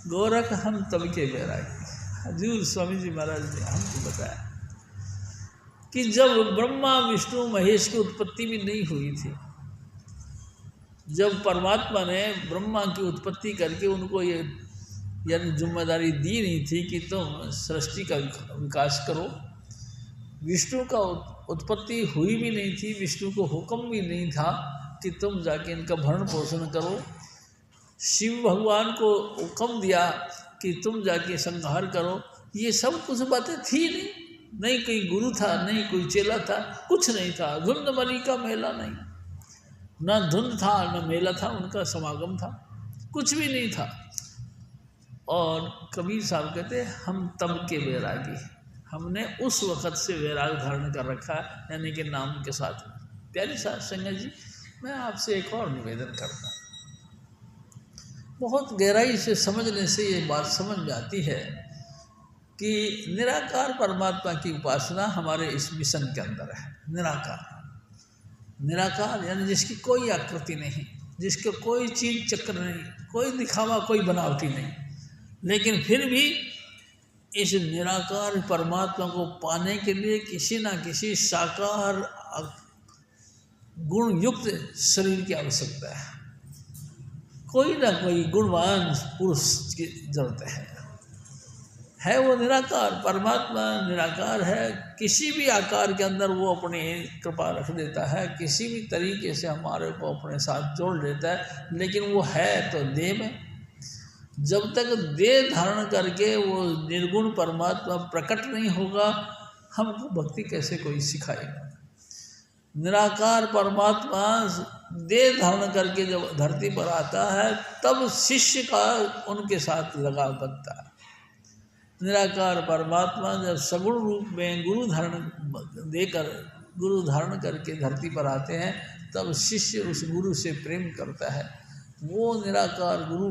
गोरख हम तब के बैरागी। हजूर स्वामी जी महाराज ने हमको बताया कि जब ब्रह्मा विष्णु महेश की उत्पत्ति भी नहीं हुई थी, जब परमात्मा ने ब्रह्मा की उत्पत्ति करके उनको ये यानी जिम्मेदारी दी नहीं थी कि तुम सृष्टि का विकास करो, विष्णु का उत्पत्ति हुई भी नहीं थी, विष्णु को हुक्म भी नहीं था कि तुम जाके इनका भरण पोषण करो, शिव भगवान को हुक्म दिया कि तुम जाके संहार करो, ये सब कुछ बातें थी नहीं, नहीं कोई गुरु था, नहीं कोई चेला था, कुछ नहीं था। धुंधमरी का मेला नहीं, ना धुंध था न मेला था, उनका समागम था, कुछ भी नहीं था। और कबीर साहब कहते हम तब के वैरागी, हमने उस वक़्त से वैराग धारण कर रखा है, यानी कि नाम के साथ। प्यारी साध संगत जी, मैं आपसे एक और निवेदन करता हूँ, बहुत गहराई से समझने से ये बात समझ में आती है कि निराकार परमात्मा की उपासना हमारे इस मिशन के अंदर है। निराकार, निराकार यानी जिसकी कोई आकृति नहीं, जिसके कोई चीज चक्र नहीं, कोई दिखावा, कोई बनावटी नहीं, लेकिन फिर भी इस निराकार परमात्मा को पाने के लिए किसी ना किसी साकार गुण युक्त शरीर की आवश्यकता है, कोई ना कोई गुणवान पुरुष की जरूरत है। वो निराकार परमात्मा निराकार है, किसी भी आकार के अंदर वो अपनी कृपा रख देता है, किसी भी तरीके से हमारे को अपने साथ जोड़ लेता है, लेकिन वो है तो देह में। जब तक देह धारण करके वो निर्गुण परमात्मा प्रकट नहीं होगा, हमको भक्ति कैसे कोई सिखाएगा। निराकार परमात्मा देह धारण करके जब धरती पर आता है, तब शिष्य का उनके साथ लगाव बनता है। निराकार परमात्मा जब सगुण रूप में गुरु धारण करके धरती पर आते हैं, तब शिष्य उस गुरु से प्रेम करता है, वो निराकार गुरु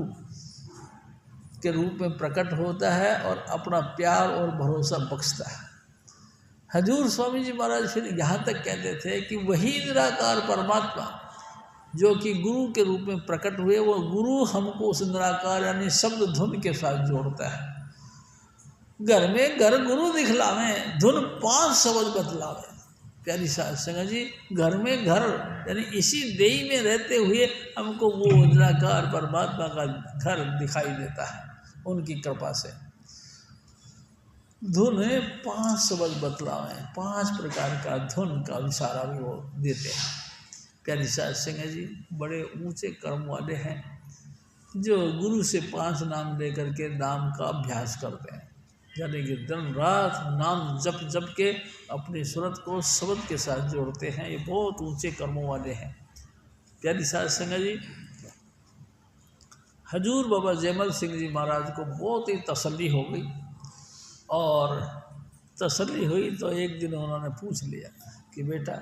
के रूप में प्रकट होता है और अपना प्यार और भरोसा बख्शता है। हजूर स्वामी जी महाराज फिर यहाँ तक कहते थे कि वही निराकार परमात्मा जो कि गुरु के रूप में प्रकट हुए, वो गुरु हमको उस निराकार यानी शब्द धुन के साथ जोड़ता है। घर में घर गुरु दिखलावे, धुन 5 शब्द बतलावे। प्यारी साध संगत जी, घर में घर यानी इसी देही में रहते हुए हमको वो निराकार परमात्मा का घर दिखाई देता है उनकी कृपा से। धुन 5 शब्द बतलावे, 5 प्रकार का धुन का इशारा भी वो देते हैं। प्यारी साध संगत जी, बड़े ऊंचे कर्म वाले हैं जो गुरु से 5 नाम लेकर के नाम का अभ्यास करते हैं, यानी कि दिन रात नाम जप जप के अपनी सूरत को शब्द के साथ जोड़ते हैं। ये बहुत ऊंचे कर्मों वाले हैं। प्यारी साध संगत जी, हजूर बाबा जयमल सिंह जी महाराज को बहुत ही तसल्ली हो गई, और तसल्ली हुई तो एक दिन उन्होंने पूछ लिया कि बेटा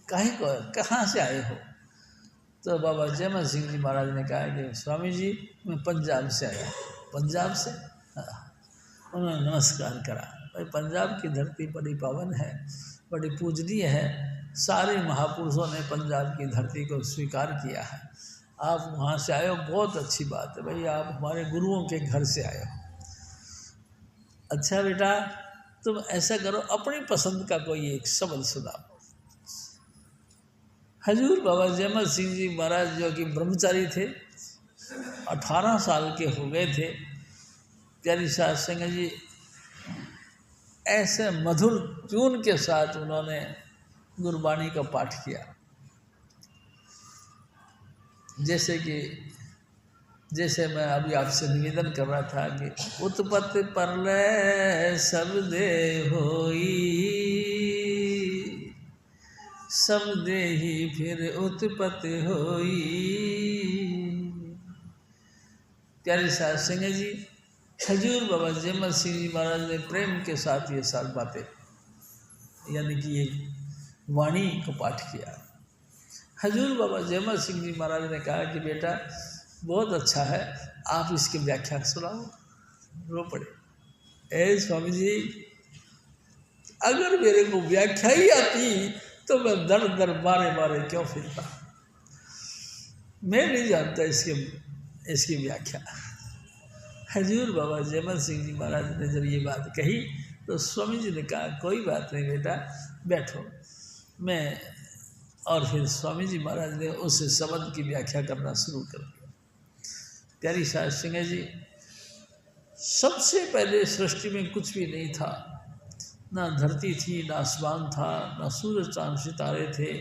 कहाँ से आए हो। तो बाबा जयमल सिंह जी महाराज ने कहा कि स्वामी जी मैं पंजाब से आया। पंजाब से? हाँ। उन्होंने नमस्कार करा। भाई पंजाब की धरती बड़ी पावन है, बड़ी पूजनीय है, सारे महापुरुषों ने पंजाब की धरती को स्वीकार किया है, आप वहाँ से आए हो, बहुत अच्छी बात है भाई, आप हमारे गुरुओं के घर से आए हो। अच्छा बेटा तुम ऐसा करो, अपनी पसंद का कोई एक शब्द सुनाओ। हजूर बाबा जयमल सिंह जी महाराज जो कि ब्रह्मचारी थे, 18 साल के हो गए थे। प्यारी साध संगत जी, ऐसे मधुर ट्यून के साथ उन्होंने गुरबाणी का पाठ किया, जैसे मैं अभी आपसे निवेदन कर रहा था कि उत्पत्ति परलय सब दे होई, सब दे ही फिर उत्पत्ति होई। प्यारे साध संगत जी, हजूर बाबा जयमल सिंह जी महाराज ने प्रेम के साथ ये सारी बातें यानी कि ये वाणी को पाठ किया। हजूर बाबा जयमल सिंह जी महाराज ने कहा कि बेटा बहुत अच्छा है, आप इसकी व्याख्या सुनाओ। रो पड़े, ए स्वामी जी अगर मेरे को व्याख्या ही आती तो मैं दर दर मारे मारे क्यों फिरता, मैं नहीं जानता इसकी व्याख्या। हजूर बाबा जयमल सिंह जी महाराज ने जब ये बात कही तो स्वामी जी ने कहा कोई बात नहीं बेटा बैठो, मैं, और फिर स्वामी जी महाराज ने उस शब्द की व्याख्या करना शुरू कर दिया। प्यारी साध संगत जी, सबसे पहले सृष्टि में कुछ भी नहीं था, ना धरती थी, ना आसमान था, ना सूरज चांद सितारे थे,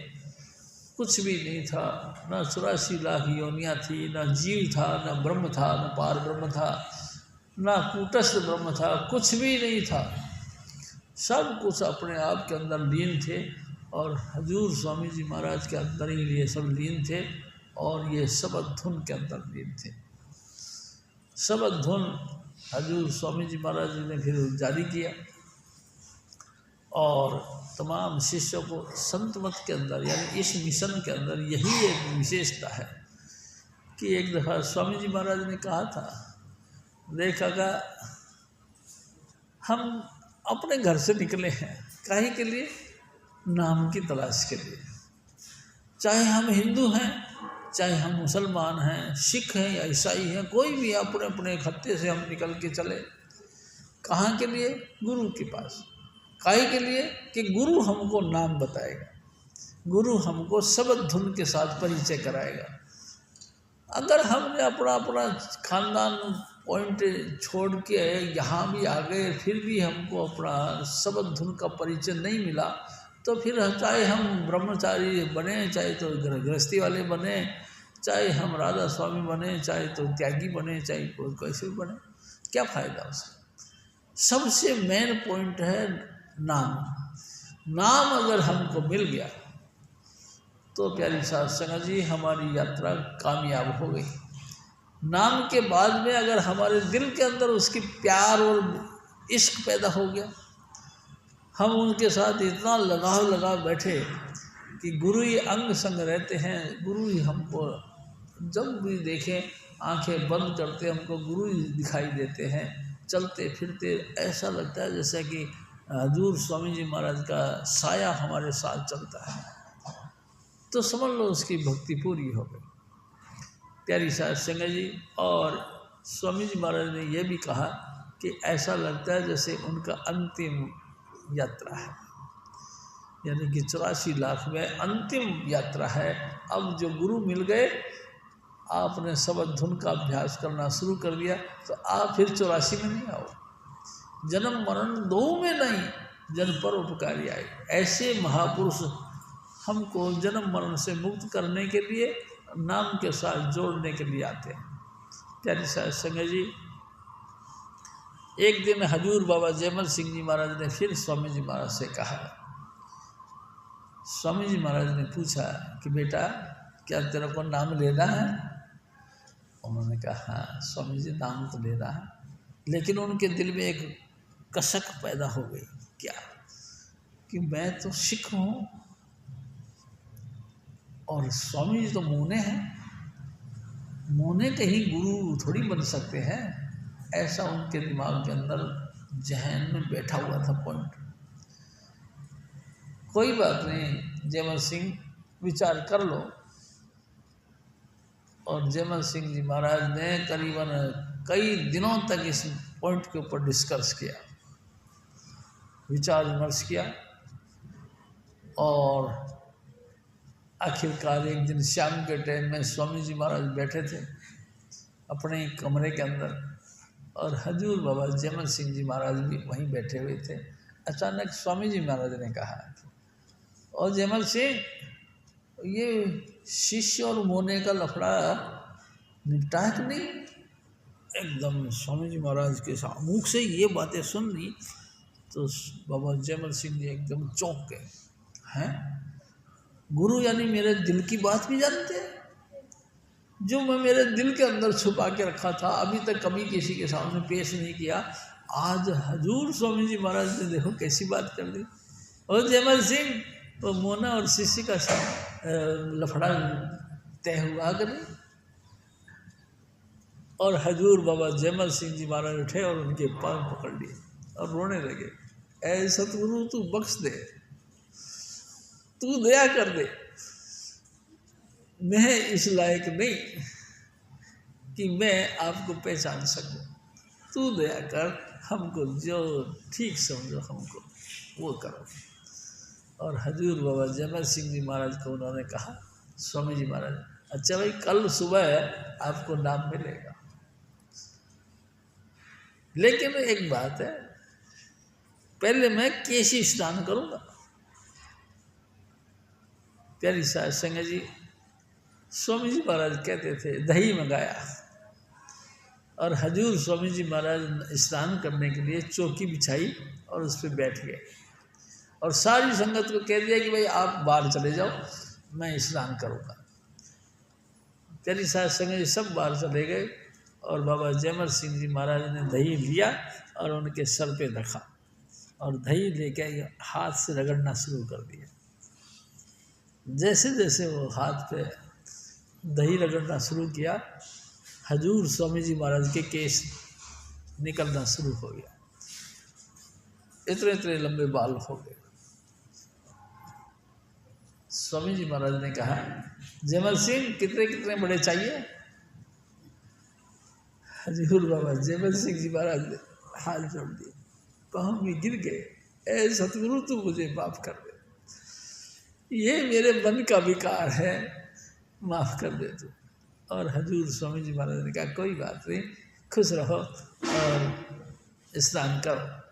कुछ भी नहीं था, ना 84 लाख योनियाँ थी, ना जीव था, ना ब्रह्म था, ना पार ब्रह्म था, ना कूटस्थ ब्रह्म था, कुछ भी नहीं था। सब कुछ अपने आप के अंदर लीन थे, और हजूर स्वामी जी महाराज के अंदर ही ये सब लीन थे, और ये शब्द धुन के अंदर लीन थे। शब्द धुन हजूर स्वामी जी महाराज ने फिर जारी किया, और तमाम शिष्यों को संत मत के अंदर यानी इस मिशन के अंदर यही एक विशेषता है कि एक दफ़ा स्वामी जी महाराज ने कहा था, देखा हम अपने घर से निकले हैं, काहे के लिए? नाम की तलाश के लिए। चाहे हम हिंदू हैं, चाहे हम मुसलमान हैं, सिख हैं या ईसाई हैं, कोई भी अपने अपने खत्ते से हम निकल के चले। कहाँ के लिए? गुरु के पास। काहे के लिए? कि गुरु हमको नाम बताएगा, गुरु हमको शब्द धुन के साथ परिचय कराएगा। अगर हमने अपना खानदान पॉइंट छोड़ के यहाँ भी आ गए, फिर भी हमको अपना शब्द धुन का परिचय नहीं मिला, तो फिर चाहे हम ब्रह्मचारी बने, चाहे तो गृहस्थी वाले बने, चाहे हम राधा स्वामी बने, चाहे तो त्यागी बने, चाहे कोई कैसे भी बने, क्या फ़ायदा उसका? सबसे मेन पॉइंट है नाम अगर हमको मिल गया तो प्यारी साध संगत जी हमारी यात्रा कामयाब हो गई। नाम के बाद में अगर हमारे दिल के अंदर उसकी प्यार और इश्क पैदा हो गया, हम उनके साथ इतना लगाव लगा बैठे कि गुरु ही अंग संग रहते हैं, गुरु ही हमको जब भी देखें आंखें बंद करते हमको गुरु ही दिखाई देते हैं। चलते फिरते ऐसा लगता है जैसा कि हजूर स्वामी जी महाराज का साया हमारे साथ चलता है, तो समझ लो उसकी भक्ति पूरी हो गई। प्यारी साध संगत जी, और स्वामी जी महाराज ने यह भी कहा कि ऐसा लगता है जैसे उनका अंतिम यात्रा है, यानी कि 84 लाख में अंतिम यात्रा है। अब जो गुरु मिल गए, आपने शब्द धुन का अभ्यास करना शुरू कर दिया, तो आप फिर 84 में नहीं आओ, जन्म मरण दो में नहीं, जन पर उपकारी आए। ऐसे महापुरुष हमको जन्म मरण से मुक्त करने के लिए, नाम के साथ जोड़ने के लिए आते हैं। प्यारी साध संगत जी, एक दिन हजूर बाबा जयमल सिंह जी महाराज ने फिर स्वामी जी महाराज से कहा। स्वामी जी महाराज ने पूछा कि बेटा क्या तेरे को नाम लेना है? उन्होंने कहा हाँ स्वामी जी नाम तो लेना है। लेकिन उनके दिल में एक कसक पैदा हो गई, क्या कि मैं तो सिख हूँ और स्वामी जी तो मोने हैं, मोने कहीं गुरु थोड़ी बन सकते हैं। ऐसा उनके दिमाग के अंदर जहन में बैठा हुआ था पॉइंट। कोई बात नहीं जयमल सिंह, विचार कर लो। और जयमल सिंह जी महाराज ने करीबन कई दिनों तक इस पॉइंट के ऊपर डिस्कस किया, विचार विमर्श किया। और आखिरकार एक दिन शाम के टाइम में स्वामी जी महाराज बैठे थे अपने कमरे के अंदर और हजूर बाबा जयमल सिंह जी महाराज भी वहीं बैठे हुए थे। अचानक स्वामी जी महाराज ने कहा, और जयमल सिंह, ये शिष्य और मोने का लफड़ा निपटा है कि नहीं? एकदम स्वामी जी महाराज के मुख से ये बातें सुन ली तो बाबा जयमल सिंह जी एकदम चौंक गए। हैं, गुरु यानी मेरे दिल की बात भी जानते हैं? जो मैं मेरे दिल के अंदर छुपा के रखा था, अभी तक कभी किसी के सामने पेश नहीं किया, आज हजूर स्वामी जी महाराज ने देखो कैसी बात कर दी। और जयमल सिंह, तो मोना और शिष्य का लफड़ा तय हुआ कि नहीं? और हजूर बाबा जयमल सिंह जी महाराज उठे और उनके पांव पकड़ लिए और रोने लगे। ऐ सतगुरु तू बख्श दे, तू दया कर दे, मैं इस लायक नहीं कि मैं आपको पहचान सकूं। तू दया कर, हमको जो ठीक समझो हमको वो करो। और हजूर बाबा जयमल सिंह जी महाराज को उन्होंने कहा, स्वामी जी महाराज, अच्छा भाई कल सुबह आपको नाम मिलेगा, लेकिन एक बात है, पहले मैं केशी स्नान करूंगा। प्यारी साध संगत जी, स्वामी जी महाराज कहते थे दही मंगाया और हजूर स्वामी जी महाराज स्नान करने के लिए चौकी बिछाई और उस पर बैठ गए और सारी संगत को कह दिया कि भाई आप बाहर चले जाओ, मैं स्नान करूँगा। प्यारी साध संगत जी सब बाहर चले गए और बाबा जयमल सिंह जी महाराज ने दही लिया और उनके सर पे रखा और दही लेके हाथ से रगड़ना शुरू कर दिया। जैसे जैसे वो हाथ पे दही रगड़ना शुरू किया, हजूर स्वामी जी महाराज के केस निकलना शुरू हो गया, इतने इतने लंबे बाल हो गए। स्वामी जी महाराज ने कहा, जयमल सिंह कितने कितने बड़े चाहिए? हजूर बाबा जयमल सिंह जी महाराज ने हाथ जोड़ दिए, पाँव में गिर गए, ऐ सतगुरु तू मुझे माफ कर दे, ये मेरे मन का विकार है, माफ़ कर दे तू। और हजूर स्वामी जी महाराज ने कहा कोई बात नहीं, खुश रहो और स्नान करो।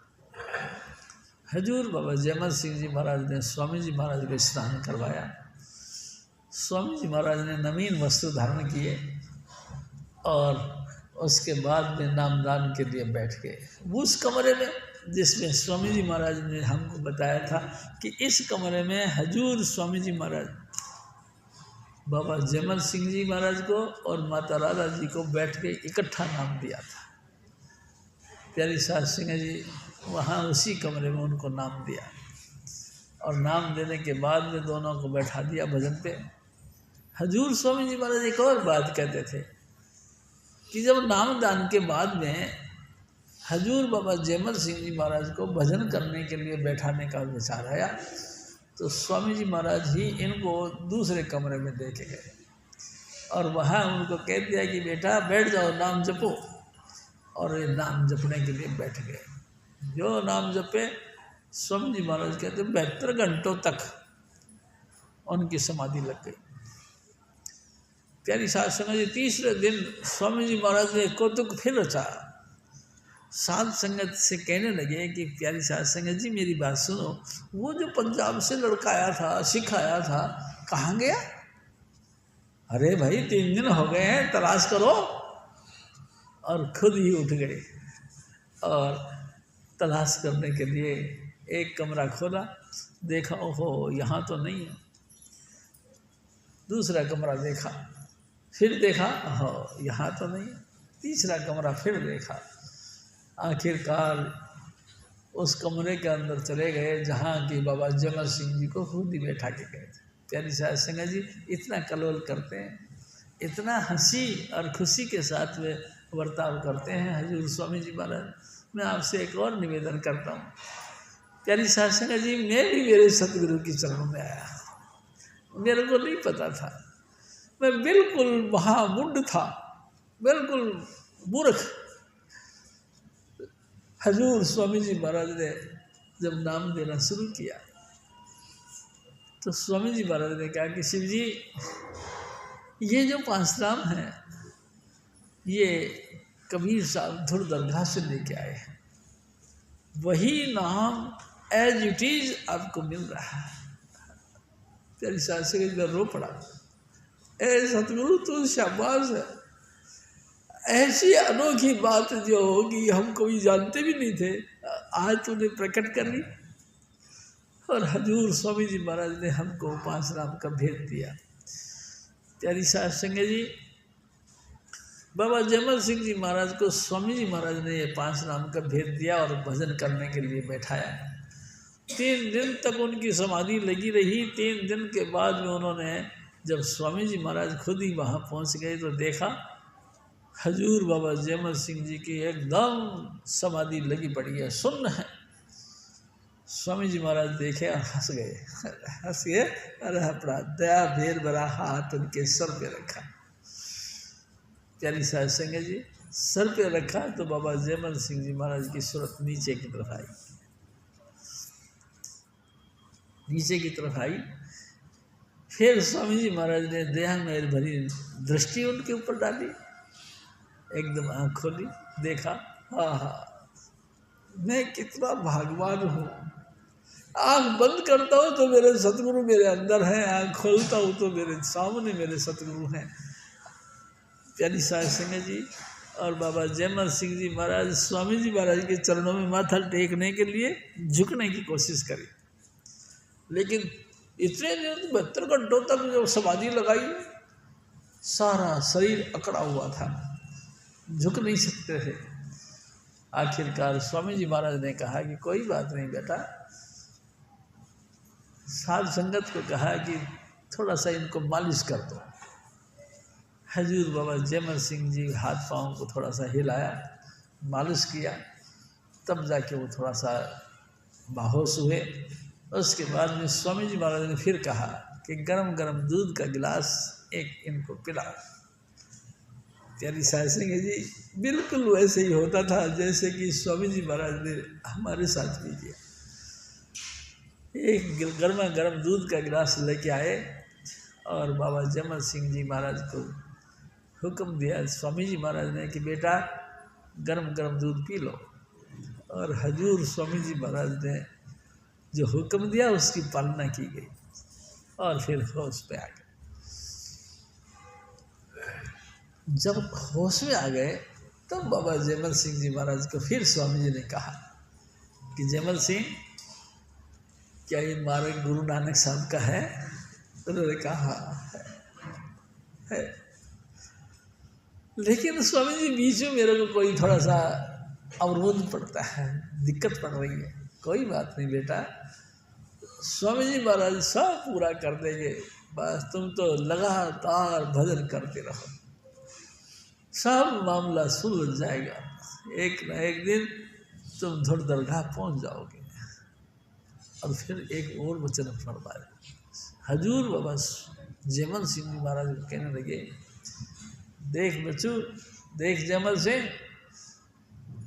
हजूर बाबा जयमल सिंह जी महाराज ने स्वामी जी महाराज को स्नान करवाया। स्वामी जी महाराज ने नवीन वस्त्र धारण किए और उसके बाद में नामदान के लिए बैठ गए उस कमरे में जिसमें स्वामी जी महाराज ने हमको बताया था कि इस कमरे में हजूर स्वामी जी महाराज बाबा जयमल सिंह जी महाराज को और माता राधा जी को बैठ के इकट्ठा नाम दिया था। प्यारी साध सिंह जी वहाँ उसी कमरे में उनको नाम दिया और नाम देने के बाद में दोनों को बैठा दिया भजन पे। हजूर स्वामी जी महाराज एक और बात कहते थे कि जब नामदान के बाद में हजूर बाबा जयमल सिंह जी महाराज को भजन करने के लिए बैठाने का विचार आया तो स्वामी जी महाराज ही इनको दूसरे कमरे में लेके गए और वहाँ उनको कह दिया कि बेटा बैठ जाओ, नाम जपो। और ये नाम जपने के लिए बैठ गए। जो नाम जपे, स्वामी जी महाराज कहते 72 घंटों तक उनकी समाधि लग गई। प्यारी साध संगत जी, तीसरे दिन स्वामी जी महाराज ने कौतुक फिर रचा। साध संगत से कहने लगे कि प्यारी साध संगत जी मेरी बात सुनो, वो जो पंजाब से लड़का आया था, सिख आया था, कहाँ गया? अरे भाई 3 दिन हो गए हैं, तलाश करो। और खुद ही उठ गए और तलाश करने के लिए एक कमरा खोला, देखा ओहो यहाँ तो नहीं है। दूसरा कमरा देखा, फिर देखा, हाँ यहाँ तो नहीं। तीसरा कमरा फिर देखा। आखिरकार उस कमरे के अंदर चले गए जहाँ कि बाबा जमल सिंह जी को खुद ही बैठा के गए थे। प्यारी साहब संगत जी इतना कलोल करते हैं, इतना हंसी और खुशी के साथ वे बर्ताव करते हैं हजूर स्वामी जी महाराज। मैं आपसे एक और निवेदन करता हूँ, प्यारी साहब संगत जी, मैं भी मेरे सतगुरु के चरणों में आया, मेरे को नहीं पता था, मैं बिल्कुल महामुंड था, बिल्कुल मूर्ख। हजूर स्वामी जी महाराज ने जब नाम देना शुरू किया तो स्वामी जी महाराज ने कहा कि शिव जी, ये जो 5 नाम हैं ये कबीर साहब धुर दरगाह से लेके आए हैं, वही नाम एज इट इज आपको मिल रहा है। तेरी सास से रो पड़ा, ए सतगुरु तू शाबाश है, ऐसी अनोखी बात जो होगी हम कभी जानते भी नहीं थे, आज तूने प्रकट कर ली। और हजूर स्वामी जी महाराज ने हमको 5 नाम का भेद दिया। प्यारी साहब संगत जी, बाबा जयमल सिंह जी महाराज को स्वामी जी महाराज ने ये 5 नाम का भेद दिया और भजन करने के लिए बैठाया। 3 दिन तक उनकी समाधि लगी रही। 3 दिन के बाद में उन्होंने, जब स्वामी जी महाराज खुद ही वहाँ पहुँच गए तो देखा हजूर बाबा जयमल सिंह जी की एकदम समाधि लगी पड़ी है, सुन्न है। स्वामी जी महाराज देखे और हंस गए अरे अपना दया भेर भरा हाथ उनके सर पे रखा। प्यारी साहब संगत जी, सर पे रखा तो बाबा जयमल सिंह जी महाराज की सूरत नीचे की तरफ आई, नीचे की तरफ आई। फिर स्वामी जी महाराज ने दया मेहर भरी दृष्टि उनके ऊपर डाली, एकदम आँख खोली, देखा, हाँ मैं कितना भागवान हूँ। आँख बंद करता हूँ तो मेरे सतगुरु मेरे अंदर हैं, आँख खोलता हूँ तो मेरे सामने मेरे सतगुरु हैं। प्यारी साहब संगत जी, और बाबा जयमल सिंह जी महाराज स्वामी जी महाराज के चरणों में माथा टेकने के लिए झुकने की कोशिश करी, लेकिन इतने दिन 72 घंटों तक जो समाधि लगाई, सारा शरीर अकड़ा हुआ था, झुक नहीं सकते थे। आखिरकार स्वामी जी महाराज ने कहा कि कोई बात नहीं बेटा, साध संगत को कहा कि थोड़ा सा इनको मालिश कर दो। हजूर बाबा जयमल सिंह जी हाथ पाँव को थोड़ा सा हिलाया, मालिश किया, तब जाके वो थोड़ा सा बाहोश हुए। उसके बाद में स्वामी जी महाराज ने फिर कहा कि गरम गरम दूध का गिलास एक इनको पिला। प्यारी साहब संगत जी, बिल्कुल वैसे ही होता था जैसे कि स्वामी जी महाराज ने हमारे साथ भी किया। एक गर्मा गर्म दूध का गिलास लेके आए और बाबा जयमल सिंह जी महाराज को हुक्म दिया स्वामी जी महाराज ने कि बेटा गरम गरम दूध पी लो। और हजूर स्वामी जी महाराज ने जो हुक्म दिया उसकी पालना की गई और फिर होश पे आ गए। जब होश में आ गए तब बाबा जयमल सिंह जी महाराज को फिर स्वामी जी ने कहा कि जयमल सिंह, क्या ये मार्ग गुरु नानक साहब का है? उन्होंने कहा है। लेकिन स्वामी जी बीच में मेरे को कोई थोड़ा सा अवरोध पड़ता है, दिक्कत पड़ रही है। कोई बात नहीं बेटा, स्वामी जी महाराज सब पूरा कर देंगे, बस तुम तो लगातार भजन करते रहो, सब मामला सुलझ जाएगा। एक न एक दिन तुम धुर दरगाह पहुंच जाओगे। और फिर एक और वचन फरमाया, हजूर बाबा जयमल सिंह जी महाराज कहने लगे, देख बच्चू, देख जयमल सिंह,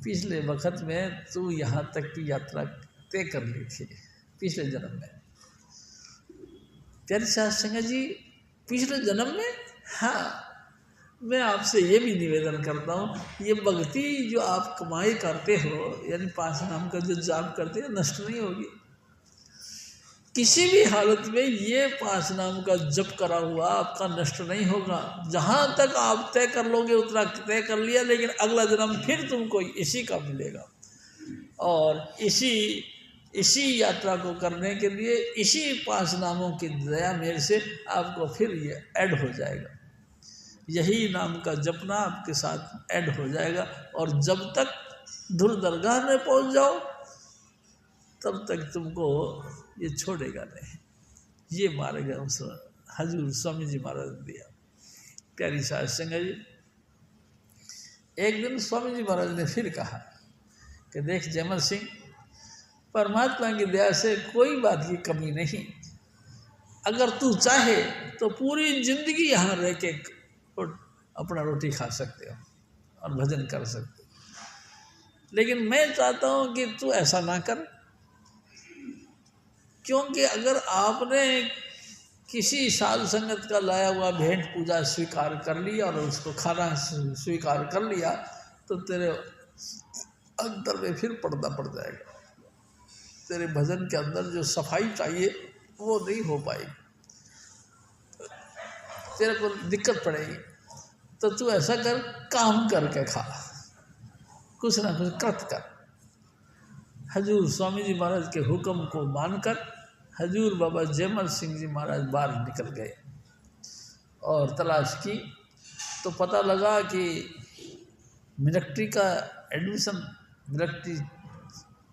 पिछले वक्त में तू यहाँ तक की यात्रा तय कर ली थी पिछले जन्म में। प्यारी साहब संगत जी, पिछले जन्म में? हाँ, मैं आपसे ये भी निवेदन करता हूँ, ये भक्ति जो आप कमाई करते हो, यानी 5 नाम का जो जाप करते हो, नष्ट नहीं होगी किसी भी हालत में। ये 5 नाम का जप करा हुआ आपका नष्ट नहीं होगा। जहाँ तक आप तय कर लोगे उतना तय कर लिया, लेकिन अगला जन्म फिर तुमको इसी का मिलेगा और इसी यात्रा को करने के लिए इसी 5 नामों की दया मेरे से आपको फिर ये ऐड हो जाएगा। यही नाम का जपना आपके साथ ऐड हो जाएगा और जब तक धुर दरगाह में पहुंच जाओ तब तक तुमको ये छोड़ेगा नहीं। ये मार्ग हजूर स्वामी जी महाराज ने दिया। प्यारी साध संगत जी, एक दिन स्वामी जी महाराज ने फिर कहा कि देख जयमल सिंह, परमात्मा की दया से कोई बात की कमी नहीं। अगर तू चाहे तो पूरी जिंदगी यहाँ रह के अपना रोटी खा सकते हो और भजन कर सकते हो, लेकिन मैं चाहता हूँ कि तू ऐसा ना कर, क्योंकि अगर आपने किसी साध संगत का लाया हुआ भेंट पूजा स्वीकार कर लिया और उसको खाना स्वीकार कर लिया तो तेरे अंदर में फिर पर्दा पड़ जाएगा। तेरे भजन के अंदर जो सफाई चाहिए वो नहीं हो पाएगी, तेरे को दिक्कत पड़ेगी। तो तू ऐसा कर, काम करके खा, कुछ ना कुछ कृत कर। हजूर स्वामी जी महाराज के हुक्म को मानकर हजूर बाबा जयमल सिंह जी महाराज बाहर निकल गए और तलाश की तो पता लगा कि मिलिट्री का एडमिशन, मिलिट्री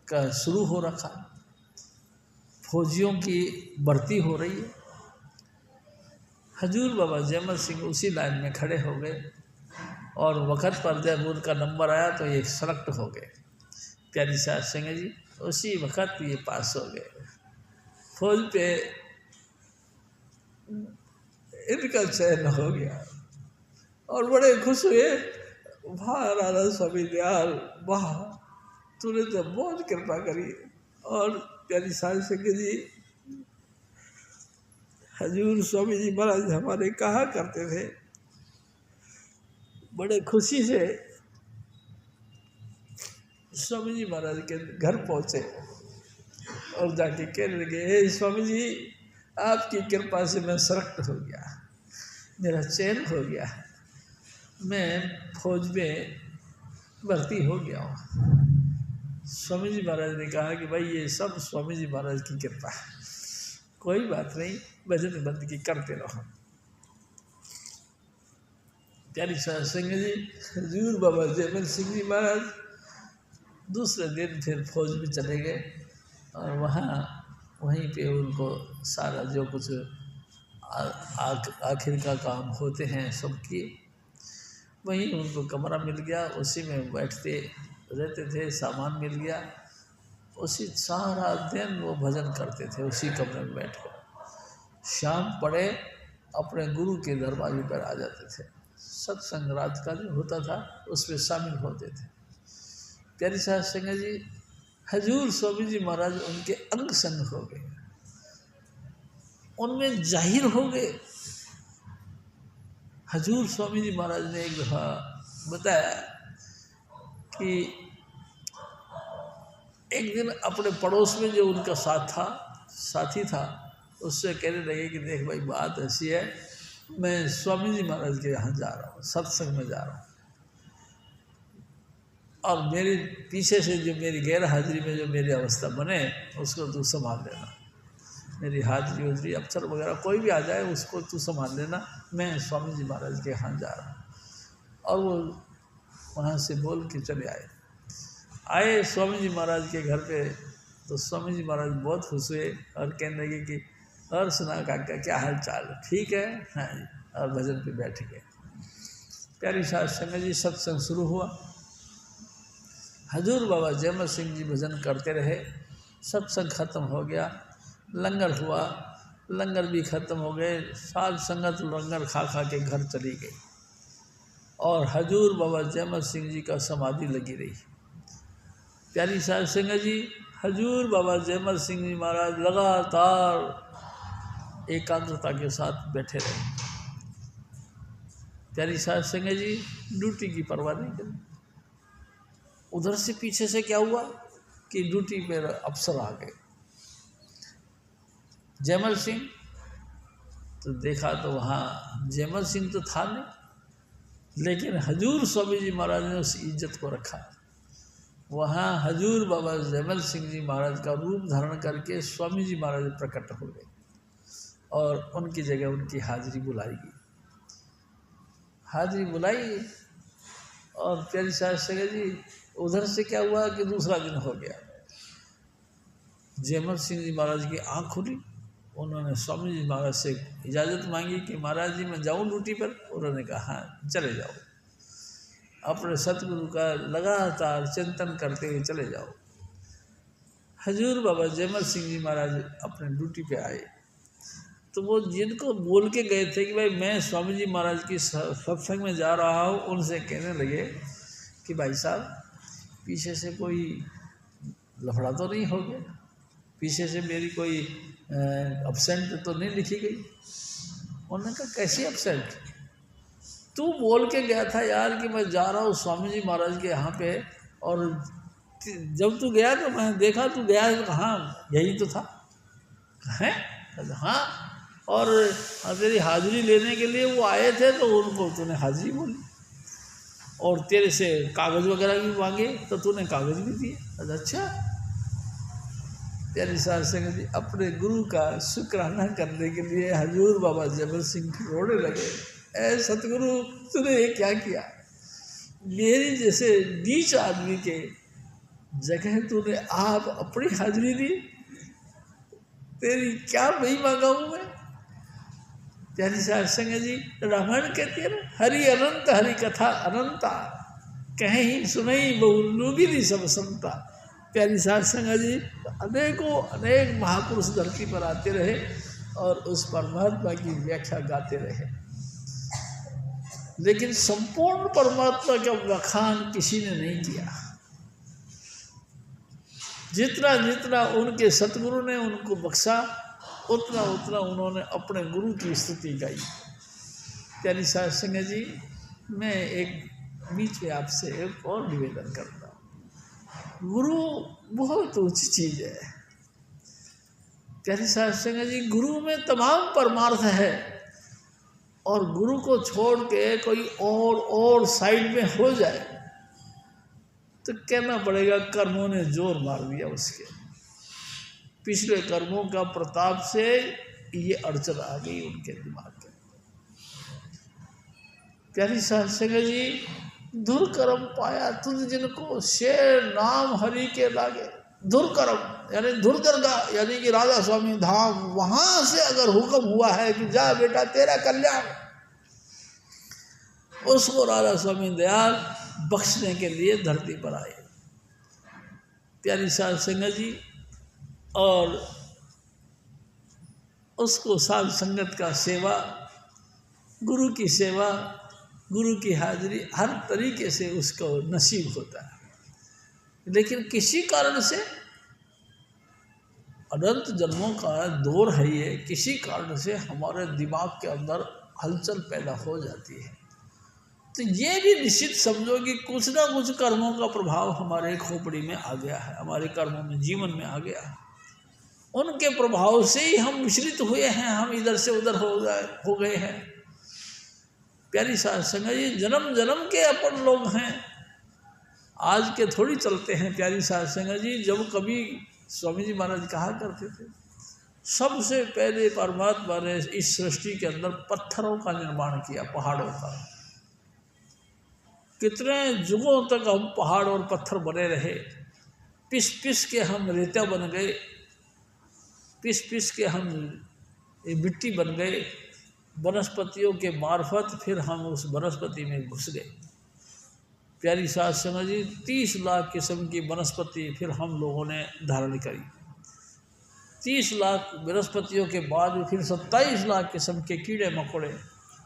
का शुरू हो रखा, फौजियों की भर्ती हो रही है। हजूर बाबा जयमल सिंह उसी लाइन में खड़े हो गए और वक़्त पर जब उनका नंबर आया तो ये सेलेक्ट हो गए। प्यारी साध संगत जी, उसी वक़्त ये पास हो गए, फौज पे इनका चयन हो गया और बड़े खुश हुए। वाह राधा स्वामी दयाल, वाह तूने तो बहुत कृपा करी। और प्यारी साध संगत जी, हजूर स्वामी जी महाराज हमारे कहा करते थे, बड़े खुशी से स्वामी जी महाराज के घर पहुँचे और जाके कहने लगे, हे स्वामी जी, आपकी कृपा से मैं सेलेक्ट हो गया, मेरा चयन हो गया, मैं फौज में भर्ती हो गया हूँ। स्वामी जी महाराज ने कहा कि भाई ये सब स्वामी जी महाराज की कृपा है, कोई बात नहीं, भजन बंदगी करते रहो। प्यारी साध संगत जी, हजूर बाबा जयमल सिंह जी महाराज दूसरे दिन फिर फौज में चले गए और वहीं पे उनको सारा जो कुछ आखिर का काम होते हैं सब किए। वहीं उनको कमरा मिल गया, उसी में बैठते रहते थे, सामान मिल गया, उसी सारा दिन वो भजन करते थे उसी कमरे में बैठ कर। शाम पड़े अपने गुरु के दरवाजे पर आ जाते थे, सत्संग रात का जो होता था उसमें शामिल होते थे। प्यारी साध संगत जी, हजूर स्वामी जी महाराज उनके अंग संग हो गए, उनमें जाहिर हो गए। हजूर स्वामी जी महाराज ने एक दफ़ा बताया कि एक दिन अपने पड़ोस में जो उनका साथी था उससे कहने लगे कि देख भाई, बात ऐसी है, मैं स्वामी जी महाराज के यहाँ जा रहा हूँ, सत्संग में जा रहा हूँ, और मेरे पीछे से जो मेरी गैर हाजिरी में जो मेरी अवस्था बने उसको तू संभाल लेना। मेरी हाजिरी उजरी अफसर वगैरह कोई भी आ जाए उसको तू संभाल लेना, मैं स्वामी जी महाराज के यहाँ जा रहा हूँ। और वो वहाँ से बोल के चले आए स्वामी जी महाराज के घर पे। तो स्वामी जी महाराज बहुत खुश हुए और कहने लगे कि और सुना काका, क्या हाल चाल, ठीक है? हाँ जी। और भजन पे बैठ गए। प्यारी साध संगत जी, सत्संग शुरू हुआ। हजूर बाबा जयमल सिंह जी भजन करते रहे, सत्संग खत्म हो गया, लंगर हुआ, लंगर भी खत्म हो गए, साध संगत लंगर खा खा के घर चली गई और हजूर बाबा जयमल सिंह जी का समाधि लगी रही। प्यारी साध संगत जी, हजूर बाबा जयमल सिंह जी महाराज लगातार एकाग्रता के साथ बैठे रहे। प्यारी साध संगत जी, ड्यूटी की परवाह नहीं करी। उधर से पीछे से क्या हुआ कि ड्यूटी पर अफसर आ गए। जयमल सिंह तो देखा तो वहाँ जयमल सिंह तो था नहीं, लेकिन हजूर स्वामी जी महाराज ने उस इज्जत को रखा। वहाँ हजूर बाबा जैमल सिंह जी महाराज का रूप धारण करके स्वामी जी महाराज प्रकट हो गए और उनकी जगह उनकी हाजिरी बुलाई गई। हाजिरी बुलाई और प्यारी साहब संगत जी उधर से क्या हुआ कि दूसरा दिन हो गया। जैमल सिंह जी महाराज की आँख खुली, उन्होंने स्वामी जी महाराज से इजाज़त मांगी कि महाराज जी मैं जाऊँ ड्यूटी पर। उन्होंने कहा हाँ चले जाओ, अपने सतगुरु का लगातार चिंतन करते हुए चले जाओ। हजूर बाबा जैमल सिंह जी महाराज अपने ड्यूटी पे आए तो वो जिनको बोल के गए थे कि भाई मैं स्वामी जी महाराज की सत्संग में जा रहा हूँ, उनसे कहने लगे कि भाई साहब पीछे से कोई लफड़ा तो नहीं हो गया, पीछे से मेरी कोई एब्सेंट तो नहीं लिखी गई। उन्होंने कहा कैसी एब्सेंट, तू बोल के गया था यार कि मैं जा रहा हूँ स्वामी जी महाराज के यहाँ पे, और जब तू गया तो मैं देखा तू गया है, तो कहाँ यही तो था हैं। हाँ, और तेरी हाजिरी लेने के लिए वो आए थे तो उनको तूने हाजिरी बोली और तेरे से कागज़ वगैरह भी मांगे तो तूने कागज़ भी दिए। अच्छा प्यारी साहब संगत जी अपने गुरु का शुक्राना करने के लिए हजूर बाबा जैमल सिंह रोने लगे, ऐ सतगुरु तूने ये क्या किया, मेरी जैसे नीच आदमी के जगह तूने आप अपनी हाजिरी दी, तेरी क्या महिमा गाऊं मैं। प्यारी साहब संगत जी रामायण कहती है ना, हरि अनंत हरि कथा अनंता, कहीं सुनई बहु लूगिनी सब संता। प्यारी साहब संगत जी अनेकों अनेक महापुरुष धरती पर आते रहे और उस परमात्मा की व्याख्या गाते रहे, लेकिन संपूर्ण परमात्मा का बखान किसी ने नहीं किया। जितना जितना उनके सतगुरु ने उनको बख्शा उतना उतना उन्होंने अपने गुरु की स्तुति गाई। प्यारी साहब संगत जी मैं एक बीच में आपसे एक और निवेदन करता हूँ, गुरु बहुत ऊंची चीज़ है। प्यारी साहब संगत जी गुरु में तमाम परमार्थ है और गुरु को छोड़ के कोई और साइड में हो जाए तो कहना पड़ेगा कर्मों ने जोर मार दिया उसके, पिछले कर्मों का प्रताप से ये अड़चन आ गई उनके दिमाग के। प्यारी साहब संगत जी धुर कर्म पाया तुझ जिनको शेर नाम हरि के लागे। धुर कर्म यानी धुर दरगाह यानी कि राजा स्वामी धाम, वहां से अगर हुक्म हुआ है कि जा बेटा तेरा कल्याण, उसको राजा स्वामी दयाल बख्शने के लिए धरती पर आए। प्यारी साहब संगत जी और उसको साध संगत का सेवा, गुरु की सेवा, गुरु की हाजिरी हर तरीके से उसको नसीब होता है, लेकिन किसी कारण से अनंत जन्मों का दौर है ये, किसी कारण से हमारे दिमाग के अंदर हलचल पैदा हो जाती है। तो ये भी निश्चित समझो कि कुछ ना कुछ कर्मों का प्रभाव हमारे खोपड़ी में आ गया है, हमारे कर्मों में जीवन में आ गया है। उनके प्रभाव से ही हम विचलित हुए हैं, हम इधर से उधर हो गए हैं। प्यारी साहब संगत जी जन्म जन्म के अपन लोग हैं, आज के थोड़ी चलते हैं। प्यारी साहब संगत जी जब कभी स्वामी जी महाराज कहा करते थे सबसे पहले परमात्मा ने इस सृष्टि के अंदर पत्थरों का निर्माण किया, पहाड़ों का। कितने युगों तक हम पहाड़ और पत्थर बने रहे, पिस पिस के हम रेता बन गए, पिस पिस के हम मिट्टी बन गए, वनस्पतियों के मार्फत फिर हम उस वनस्पति में घुस गए। प्यारी साहब संगत जी 30 लाख किस्म की वनस्पति फिर हम लोगों ने धारण करी। 30 लाख वनस्पतियों के बाद फिर 27 लाख किस्म के कीड़े मकोड़े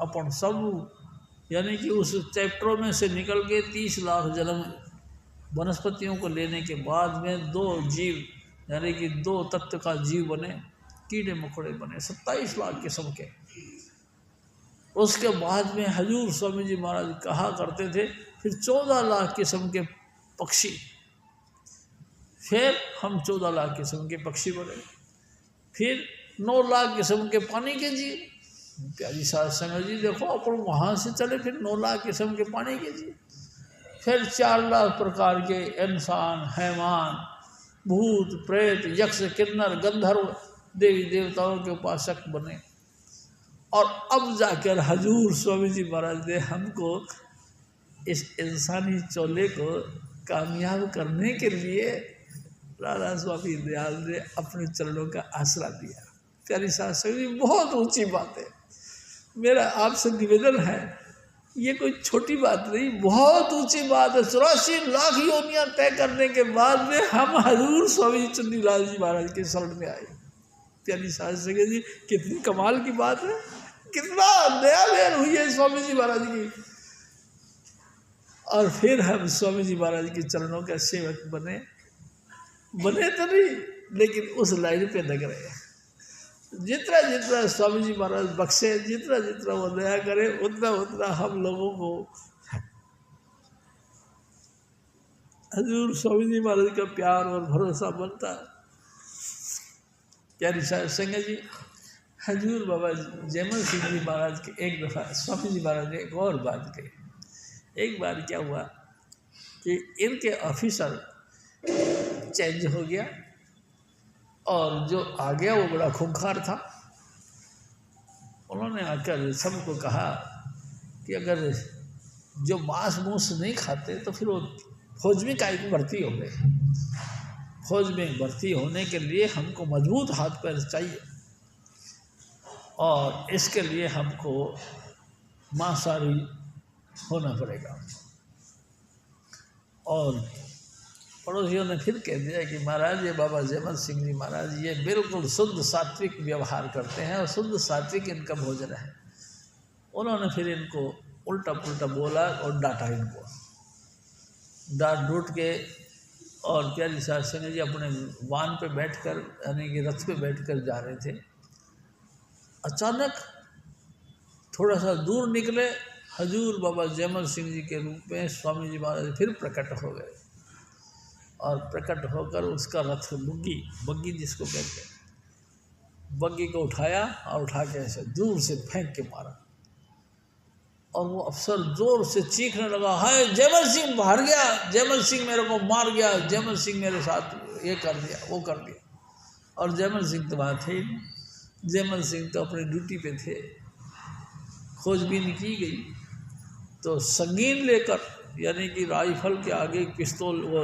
अपन सब, यानी कि उस चैप्टरों में से निकल के 30 लाख जन्म वनस्पतियों को लेने के बाद में 2 जीव यानी कि 2 तत्व का जीव बने, कीड़े मकोड़े बने 27 लाख किस्म के। उसके बाद में हजूर स्वामी जी महाराज कहा करते थे फिर 14 लाख किस्म के पक्षी, फिर हम 14 लाख किस्म के पक्षी बने, फिर 9 लाख किस्म के पानी के जीव। प्यारी साहब संगत जी देखो अपन वहाँ से चले फिर 9 लाख किस्म के पानी के जीव, फिर 4 लाख प्रकार के इंसान, हैवान, भूत, प्रेत, यक्ष, किन्नर, गंधर्व, देवी देवताओं के उपासक बने। और अब जाकर हजूर स्वामी जी महाराज ने हमको इस इंसानी चोले को कामयाब करने के लिए राधा स्वामी दयाल ने अपने चरणों का आसरा दिया। प्यारी सासू जी, बहुत ऊंची बात है। मेरा आपसे निवेदन है, ये कोई छोटी बात नहीं, बहुत ऊंची बात है। 84 लाख योनियां तय करने के बाद में हम हजूर स्वामी चुन्नीलाल जी महाराज के शरण में आए। प्यारी सासू जी, कितनी कमाल की बात है, कितना नया लहर हुई है स्वामी जी महाराज की। और फिर हम स्वामी जी महाराज के चरणों का सेवक बने तो नहीं, लेकिन उस लाइन पे लग रहे हैं। जितना जितना स्वामी जी महाराज बख्शे, जितना जितना वो दया करे, उतना उतना हम लोगों को हजूर स्वामी जी महाराज का प्यार और भरोसा बनता। प्यारी साहब संगत जी, हजूर बाबा जयमल सिंह जी महाराज के एक दफ़ा स्वामी जी महाराज ने एक और बात कही। एक बार क्या हुआ कि इनके ऑफिसर चेंज हो गया और जो आ गया वो बड़ा खूंखार था। उन्होंने आकर सबको कहा कि अगर जो मांस मूस नहीं खाते तो फिर वो फौज में काहे को भर्ती हो गए। फौज में भर्ती होने के लिए हमको मजबूत हाथ पैर चाहिए और इसके लिए हमको मांसाहारी होना पड़ेगा। और पड़ोसियों ने फिर कह दिया कि महाराज ये बाबा जयमल सिंह जी महाराज ये बिल्कुल शुद्ध सात्विक व्यवहार करते हैं और शुद्ध सात्विक इनका भोजन है। उन्होंने फिर इनको उल्टा पुल्टा बोला और डांटा इनको, डांट डूट के। और प्यारी साहब सिंह जी अपने वाहन पे बैठकर यानी कि रथ पे बैठकर जा रहे थे। अचानक थोड़ा सा दूर निकले, हजूर बाबा जयमल सिंह जी के रूप में स्वामी जी महाराज फिर प्रकट हो गए और प्रकट होकर उसका रथ बग्गी जिसको कहते हैं, बग्गी को उठाया और उठा के ऐसे दूर से फेंक के मारा। और वो अफसर जोर से चीखने लगा, हाय जयमल सिंह बाहर गया, जयमल सिंह मेरे को मार गया, जयमल सिंह मेरे साथ ये कर दिया वो कर दिया। और जयमल सिंह तो वहाँ थे ही नहीं, जयमल सिंह तो अपनी ड्यूटी पे थे। खोजबीन की गई तो संगीन लेकर यानी कि राइफल के आगे पिस्तौल वो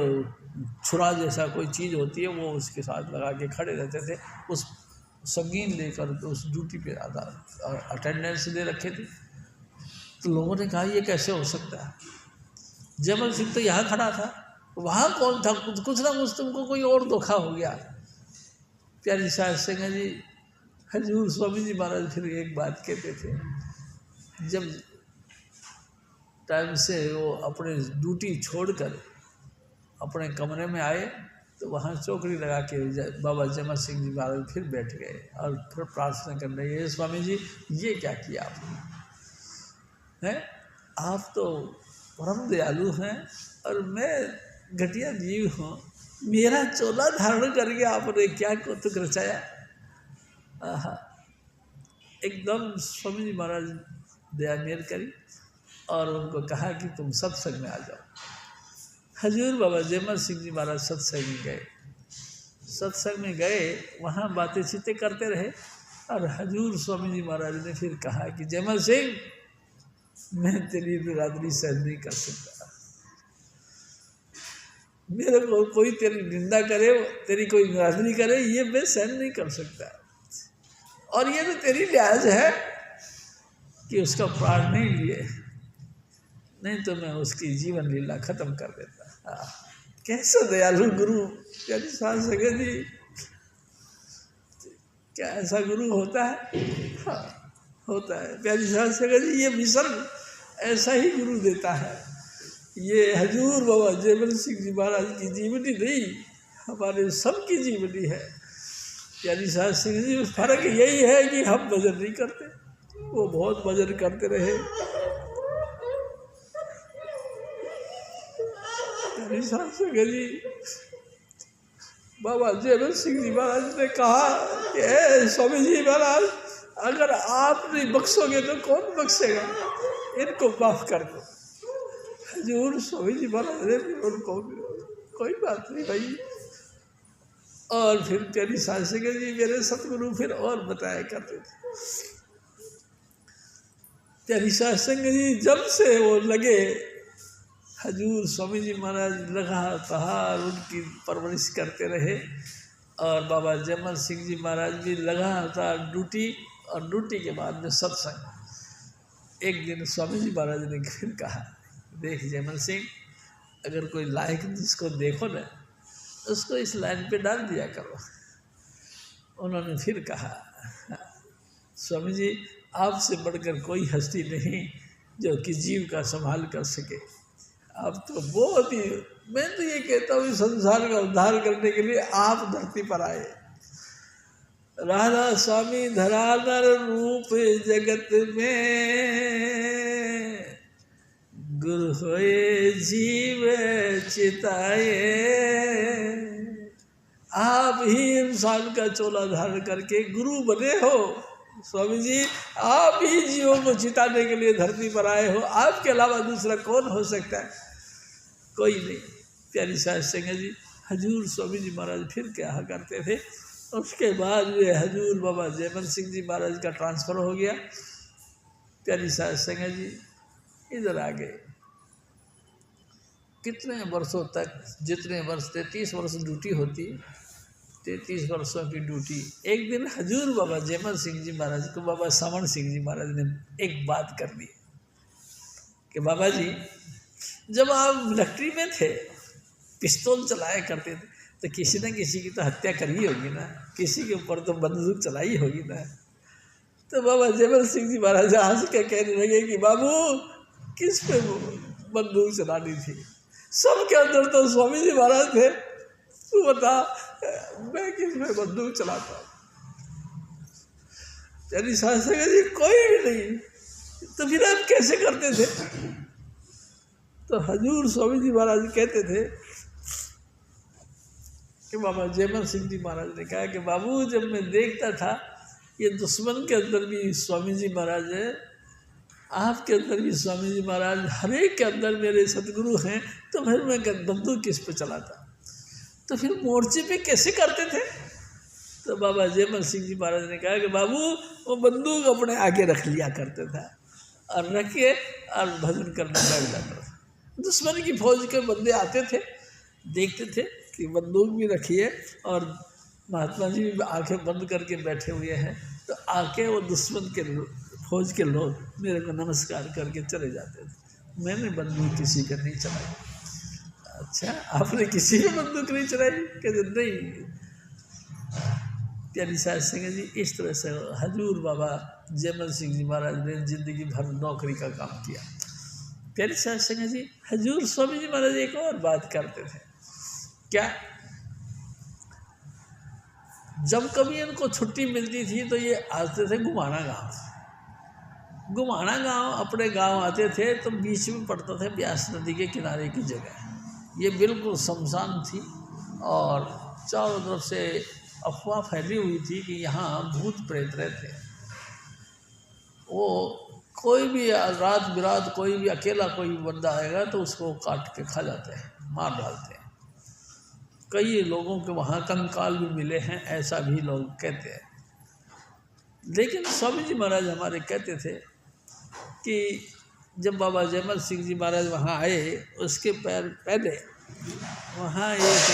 छुरा जैसा कोई चीज़ होती है वो उसके साथ लगा के खड़े रहते थे। उस संगीन लेकर तो उस ड्यूटी पे अटेंडेंस दे रखे थे। तो लोगों ने कहा ये कैसे हो सकता है, जयमल सिंह तो यहाँ खड़ा था, वहाँ कौन था, कुछ ना कुछ तुमको कोई और धोखा हो गया। प्यारी साहब सिंह जी, हजूर स्वामी जी महाराज फिर एक बात कहते थे, जब टाइम से वो अपने ड्यूटी छोड़कर अपने कमरे में आए तो वहाँ चौकड़ी लगा के बाबा जयमल सिंह जी महाराज फिर बैठ गए और फिर प्रार्थना कर रहे हैं, स्वामी जी ये क्या किया आपने, हैं आप तो परम दयालु हैं और मैं घटिया जीव हूँ, मेरा चोला धारण करके आपने क्या कौतुक रचाया। एकदम स्वामी जी महाराज दया मेर करी और उनको कहा कि तुम सत्संग में आ जाओ। हजूर बाबा जयमल सिंह जी महाराज सत्संग में गए। सत्संग में गए, वहाँ बातें चीतें करते रहे और हजूर स्वामी जी महाराज ने फिर कहा कि जयमल सिंह मैं तेरी बिरादरी सहन नहीं कर सकता, मेरे को कोई तेरी निंदा करे, तेरी कोई बिरादरी करे, ये मैं सहन नहीं कर सकता। और ये तो तेरी लिहाज है कि उसका प्राण नहीं लिए, नहीं तो मैं उसकी जीवन लीला खत्म कर देता। कैसा दयालु गुरु, प्यारी सास सगे जी, क्या ऐसा गुरु होता है? हाँ होता है प्यारी सास सगे जी, ये मिशन ऐसा ही गुरु देता है। ये हजूर बाबा जयमल सिंह जी महाराज की जीवनी नहीं, हमारे सबकी जीवनी है। प्यारी सास सिंह जी, फर्क यही है कि हम भजन नहीं करते, वो बहुत भजन करते रहे। प्यारी सास सिंह जी, बाबा जयमल सिंह जी महाराज ने कहा कि स्वामी जी महाराज अगर आप नहीं बख्शोगे तो कौन बख्शेगा, इनको माफ कर दो। हजूर स्वामी जी महाराज ने भी उनको कोई बात नहीं भाई। और फिर प्यारी सास सिंह जी मेरे सतगुरु फिर और बताया करते थे। प्यारी सास सिंह जी जब से वो लगे हजूर स्वामी जी महाराज लगातार उनकी परवरिश करते रहे, और बाबा जयमल सिंह जी महाराज भी लगातार ड्यूटी, और ड्यूटी के बाद में सत्संग। एक दिन स्वामी जी महाराज ने फिर कहा, देख जयमल सिंह, अगर कोई लायक जिसको देखो ना उसको इस लाइन पे डाल दिया करो। उन्होंने फिर कहा, स्वामी जी आपसे बढ़कर कोई हस्ती नहीं जो कि जीव का संभाल कर सके। आप तो बहुत ही, मैं तो ये कहता हूँ संसार का उद्धार करने के लिए आप धरती पर आए। राधा स्वामी धराधर रूप जगत में, गुरु होए जीव चिताए। आप ही इंसान का चोला धारण करके गुरु बने हो स्वामी जी, आप ही जीवों को चिताने के लिए धरती पर आए हो। आपके अलावा दूसरा कौन हो सकता है? कोई नहीं। प्यारी सास सिंह जी हजूर स्वामी जी महाराज फिर क्या करते थे। उसके बाद वे हजूर बाबा जयमल सिंह जी महाराज का ट्रांसफ़र हो गया। प्यारी सास सिंह जी इधर आ गए। कितने वर्षों तक, जितने वर्ष 33 वर्ष ड्यूटी होती, 33 वर्षों की ड्यूटी। एक दिन हजूर बाबा जयमल सिंह जी महाराज को बाबा सामन सिंह जी महाराज ने एक बात कर दी कि बाबा जी, जब आप मिलिट्री में थे, पिस्तौल चलाया करते थे, तो किसी न किसी की तो हत्या करी होगी ना, किसी के ऊपर तो बंदूक चलाई होगी ना। तो बाबा जयमल सिंह जी महाराज हंस के कहने लगे कि बाबू, किस पे बंदूक चलानी थी? सबके अंदर तो स्वामी जी महाराज थे, तू बता मैं किस पे बंदूक चलाता हूँ? तेरी सास जी कोई भी नहीं, तो फिर आप कैसे करते थे? तो हजूर स्वामी जी महाराज कहते थे कि बाबा जयमल सिंह जी महाराज ने कहा कि बाबू, जब मैं देखता था ये दुश्मन के अंदर भी स्वामी जी महाराज है, आपके अंदर भी स्वामी जी महाराज, हर एक के अंदर मेरे सतगुरु हैं, तो फिर मैं बंदूक किस पे चलाता? तो फिर मोर्चे पे कैसे करते थे? तो बाबा जयमल सिंह जी महाराज ने कहा कि बाबू, वो बंदूक अपने आगे रख लिया करते था और रख के और भजन करने लग जाता था। दुश्मन की फौज के बंदे आते थे, देखते थे कि बंदूक भी रखी है और महात्मा जी भी आंखें बंद करके बैठे हुए हैं, तो आके वो दुश्मन के फौज के लोग मेरे को नमस्कार करके चले जाते थे। मैंने बंदूक किसी का नहीं चलाई। अच्छा, आपने किसी को बंदूक नहीं चलाई? कहते नहीं। प्यारी सास सिंह जी इस तरह से हजूर बाबा जयमल सिंह जी महाराज ने जिंदगी भर नौकरी का काम किया। प्यारी सास सिंह जी हजूर स्वामी जी महाराज एक और बात करते थे, क्या, जब कभी इनको छुट्टी मिलती थी तो ये आते थे घुमाना गांव। घुमाना गांव अपने गांव आते थे तो बीच में पड़ता था ब्यास नदी के किनारे की जगह। ये बिल्कुल शमशान थी और चारों तरफ से अफवाह फैली हुई थी कि यहाँ भूत प्रेत रहते हैं। वो कोई भी रात बिरात कोई भी अकेला कोई बंदा आएगा तो उसको काट के खा जाते हैं, मार डालते हैं। कई लोगों के वहाँ कंकाल भी मिले हैं, ऐसा भी लोग कहते हैं। लेकिन स्वामी जी महाराज हमारे कहते थे कि जब बाबा जयमल सिंह जी महाराज वहाँ आए, उसके पहले वहाँ एक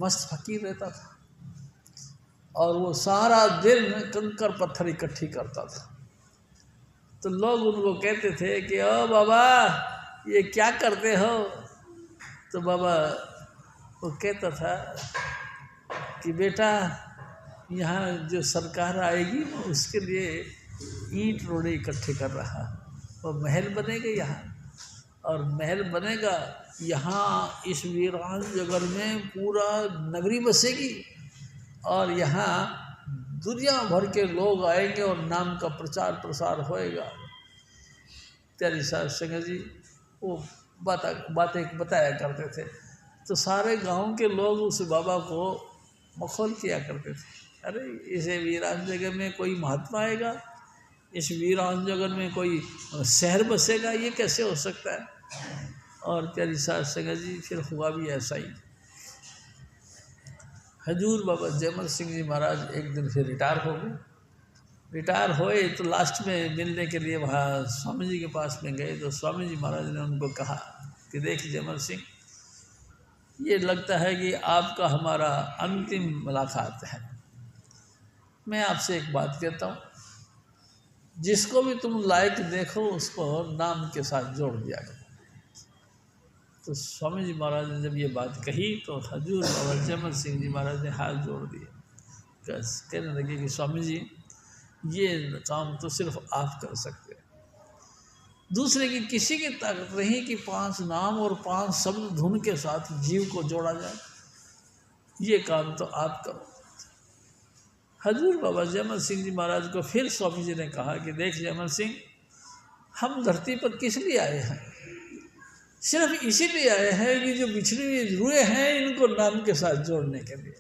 मस्त फकीर रहता था और वो सारा दिन कंकर पत्थर इकट्ठी करता था। तो लोग उनको कहते थे कि ओ बाबा, ये क्या करते हो? तो बाबा वो कहता था कि बेटा, यहाँ जो सरकार आएगी उसके लिए ईंट रोड़े इकट्ठे कर रहा, वो महल बनेगा यहाँ, और महल बनेगा यहाँ, इस वीरान जगह में पूरा नगरी बसेगी और यहाँ दुनिया भर के लोग आएंगे और नाम का प्रचार प्रसार होएगा। प्यारी सास सिंह जी वो बातें बताया करते थे, तो सारे गांव के लोग उस बाबा को मखौल किया करते थे, अरे इसे वीरान जगह में कोई महात्मा आएगा इस वीरान जगत में कोई शहर बसेगा, ये कैसे हो सकता है। और प्यारी साध संगत जी फिर हुआ भी ऐसा ही। हजूर बाबा जयमल सिंह जी महाराज एक दिन फिर रिटायर हो गए। रिटायर होए तो लास्ट में मिलने के लिए वहाँ स्वामी जी के पास में गए, तो स्वामी जी महाराज ने उनको कहा कि देख जयमल सिंह, ये लगता है कि आपका हमारा अंतिम मुलाकात है। मैं आपसे एक बात कहता हूँ, जिसको भी तुम लायक देखो उसको नाम के साथ जोड़ दिया करो। तो स्वामी जी महाराज ने जब ये बात कही तो हजूर बाबा जयमल सिंह जी महाराज ने हाथ जोड़ दिए, कहने लगे कि स्वामी जी ये काम तो सिर्फ आप कर सकते हैं, दूसरे की किसी की ताकत नहीं कि 5 नाम और 5 शब्द धुन के साथ जीव को जोड़ा जाए, ये काम तो आप करो। हजूर बाबा जयमल सिंह जी महाराज को फिर स्वामी जी ने कहा कि देख जयमल सिंह, हम धरती पर किस लिए आए हैं, सिर्फ इसीलिए आए हैं कि जो बिछड़ी हुई रूहें हैं इनको नाम के साथ जोड़ने के लिए।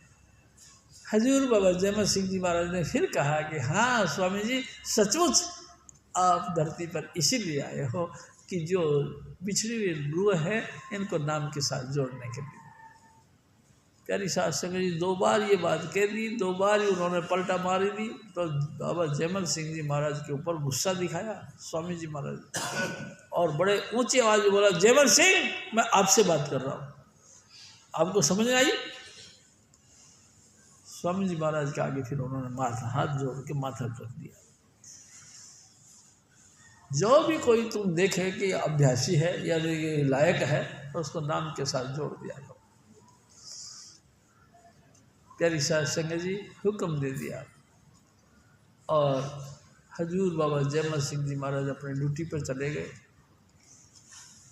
हजूर बाबा जयमल सिंह जी महाराज ने फिर कहा कि हाँ स्वामी जी, सचमुच आप धरती पर इसीलिए आए हो कि जो बिछड़ी हुई रूह है इनको नाम के साथ जोड़ने के लिए। प्यारी साध संगत जी 2 बार ये बात कह दी, 2 बार ही उन्होंने पलटा मारी दी, तो बाबा जयमल सिंह जी महाराज के ऊपर गुस्सा दिखाया स्वामी जी महाराज, और बड़े ऊंची आवाज में बोला, जयमल सिंह मैं आपसे बात कर रहा हूँ, आपको समझ में आई। स्वामी जी महाराज के आगे फिर उन्होंने हाथ जोड़ के माथा रख दिया। जो भी कोई तुम देखे कि अभ्यासी है या ये लायक है तो उसको नाम के साथ जोड़ दिया करो। प्यारी साध संगत जी हुक्म दे दिया और हजूर बाबा जयमल सिंह जी महाराज अपनी ड्यूटी पर चले गए।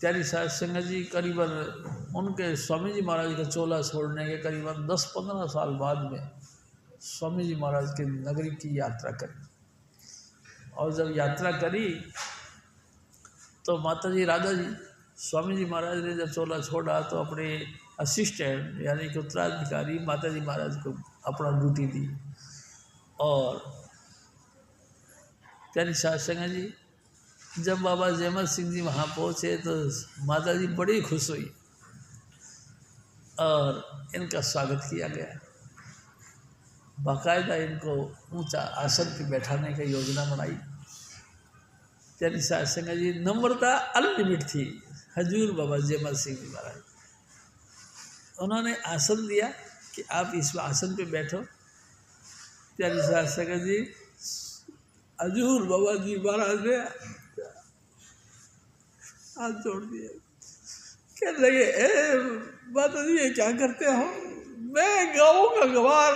प्यारी साध संगत जी करीबन उनके स्वामी जी महाराज का चोला छोड़ने के करीबन 10-15 साल बाद में स्वामी जी महाराज की नगरी की यात्रा करी, और जब यात्रा करी तो माता जी राधा जी स्वामी जी महाराज ने जब चोला छोड़ा तो अपने असिस्टेंट यानी कि उत्तराधिकारी माता जी महाराज को अपना ड्यूटी दी। और प्यारी साध संगत जी जब बाबा जयमल सिंह जी वहाँ पहुँचे तो माता जी बड़ी खुश हुई और इनका स्वागत किया गया। बाकायदा इनको ऊंचा आसन पे बैठाने की योजना बनाई। प्यारी साध संगत जी नम्रता अनलिमिट थी। हजूर बाबा जयमल सिंह जी महाराज उन्होंने आसन दिया कि आप इस आसन पे बैठो। प्यारी साध संगत जी हजूर बाबा जी महाराज ने हाथ जोड़ दिए, कहने लगे, ए माता जी ये क्या करते हो, मैं गाँव का गवार,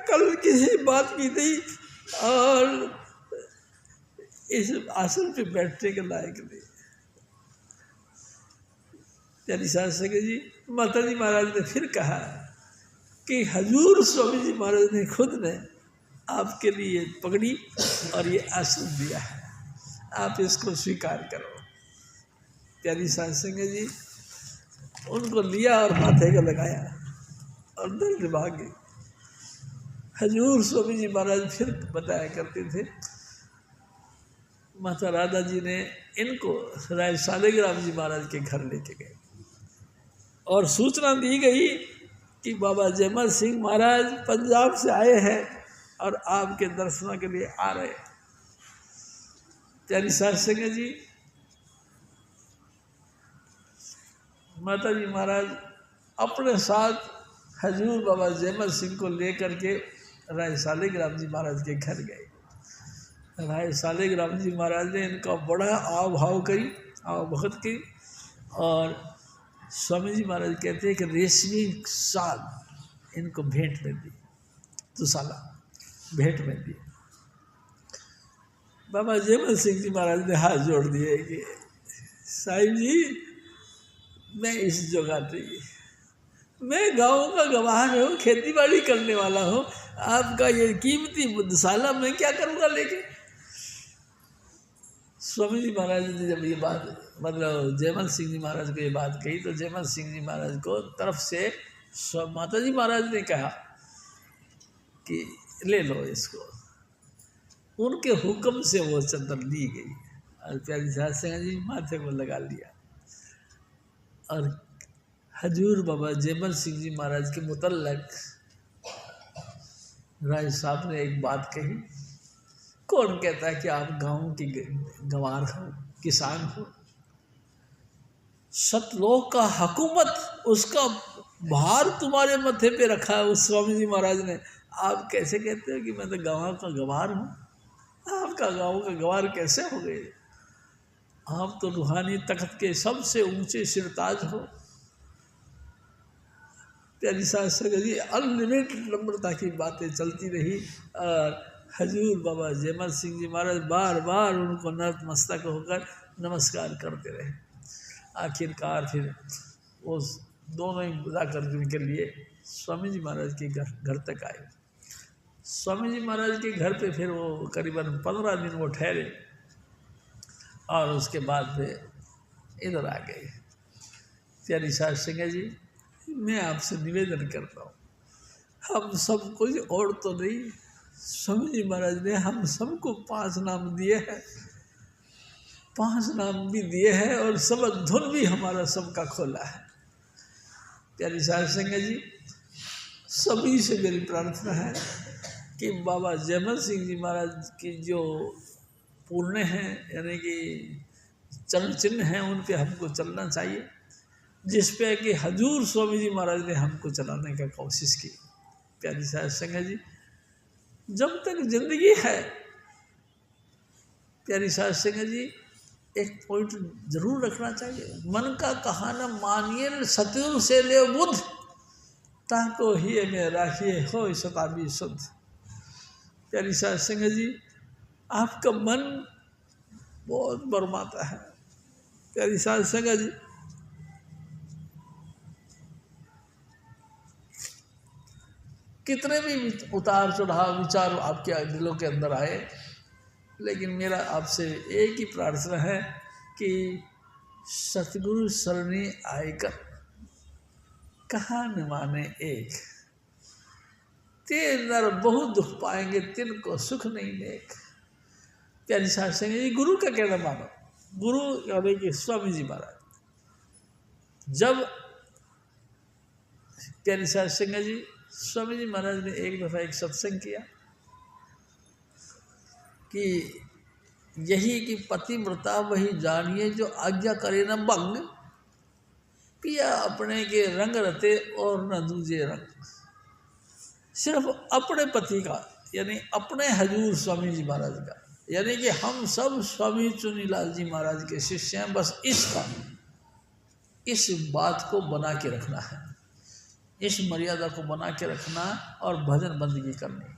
कल किसी बात की थी और इस आसन पे बैठने के लायक नहीं। प्यारी साध संगत जी माता जी महाराज ने फिर कहा कि हजूर स्वामी जी महाराज ने खुद ने आपके लिए पगड़ी और ये आसन दिया है, आप इसको स्वीकार करो। प्यारी साध संगत जी उनको लिया और माथे को लगाया और दर्द भाग गई। हजूर स्वामी जी महाराज फिर बताया करते थे, माता राधा जी ने इनको राय शालिग्राम जी महाराज के घर लेके गए और सूचना दी गई कि बाबा जयमल सिंह महाराज पंजाब से आए हैं और आपके दर्शनों के लिए आ रहे हैं। प्यारी साध संगत जी माता जी महाराज अपने साथ हजूर बाबा जयमल सिंह को लेकर के राय शालिग्राम जी महाराज के घर गए। राय शालिग्राम जी महाराज ने इनका बड़ा आव भाव करी, आव भगत की, और स्वामी जी महाराज कहते हैं कि रेशमी साल इनको भेंट में दी, दुसाला भेंट में दी। बाबा जयमल सिंह जी महाराज ने हाथ जोड़ दिए कि साहिब जी मैं इस जगह पे, मैं गाँव का गवार हूँ, खेती बाड़ी करने वाला हूँ, आपका ये कीमती दुसाला मैं क्या करूँगा लेके। स्वामी जी महाराज ने जब ये बात मतलब जयमल सिंह जी महाराज को ये बात कही तो जयमल सिंह जी महाराज को तरफ से माता जी महाराज ने कहा कि ले लो इसको। उनके हुक्म से वो चद्दर ली गई और प्यारी साहब सिंह जी माथे को लगा लिया। और हजूर बाबा जयमल सिंह जी महाराज के मुतल्लक राय साहब ने एक बात कही, कौन कहता है कि आप गाँव की गंवार हो, किसान हो, सतलोक का हुकूमत उसका भार तुम्हारे माथे पे रखा है उस स्वामी जी महाराज ने, आप कैसे कहते हो कि मैं तो गाँव का गंवार हूँ? आपका गाँव का गंवार कैसे हो गए? आप तो रूहानी तख्त के सबसे ऊंचे सिरताज हो। प्यारी साहब संगत जी अनलिमिटेड नम्रता की बातें चलती रही और हजूर बाबा जयमल सिंह जी महाराज बार बार उनको नतमस्तक होकर नमस्कार करते रहे। आखिरकार फिर वो दोनों ही विदा करने के लिए स्वामी जी महाराज के घर तक आए। स्वामी जी महाराज के घर पे फिर वो करीबन 15 दिन वो ठहरे और उसके बाद फिर इधर आ गए। प्यारी साहब सिंह जी, मैं आपसे निवेदन करता हूँ, हम सब कुछ और तो नहीं, स्वामी जी महाराज ने हम सबको 5 नाम दिए हैं, 5 नाम भी दिए हैं और सब धुन भी हमारा सबका खोला है। प्यारी साहब सिंह जी, सभी से मेरी प्रार्थना है कि बाबा जयमल सिंह जी महाराज की जो पुण्य हैं यानी कि चरण चिन्ह हैं उन पे हमको चलना चाहिए, जिस पे कि हजूर स्वामी जी महाराज ने हमको चलाने का कोशिश की। प्यारी साहब संगत जी, जब तक जिंदगी है प्यारी साहब संगत जी, एक पॉइंट जरूर रखना चाहिए, मन का कहाना मानिए सतयुग से ले बुद्ध ताको ही में राखिए हो शताबी शुद्ध। प्यारी साहब संगत जी, आपका मन बहुत बरमाता है। प्यारी साहब संगत जी, कितने भी उतार चढ़ाव विचार आपके दिलों के अंदर आए, लेकिन मेरा आपसे एक ही प्रार्थना है कि सतगुरु सरणी आयकर कहा न माने एक, ते नर बहुत दुख पाएंगे तिन को सुख नहीं नेक। प्यारी साहब सिंह जी, गुरु का कहना मानो, गुरु यानी कि स्वामी जी महाराज। जब प्यारी साहब सिंह जी, स्वामी जी महाराज ने एक दफ़ा एक सत्संग किया कि यही कि पतिव्रता वही जानिए जो आज्ञा करे न भंग, पिया अपने के रंग रते और न दूजे रंग। सिर्फ अपने पति का यानी अपने हजूर स्वामी जी महाराज का, यानी कि हम सब स्वामी चुनीलाल जी महाराज के शिष्य हैं, बस इस बात को बना के रखना है, इस मर्यादा को बना के रखना और भजन बंदगी करनी।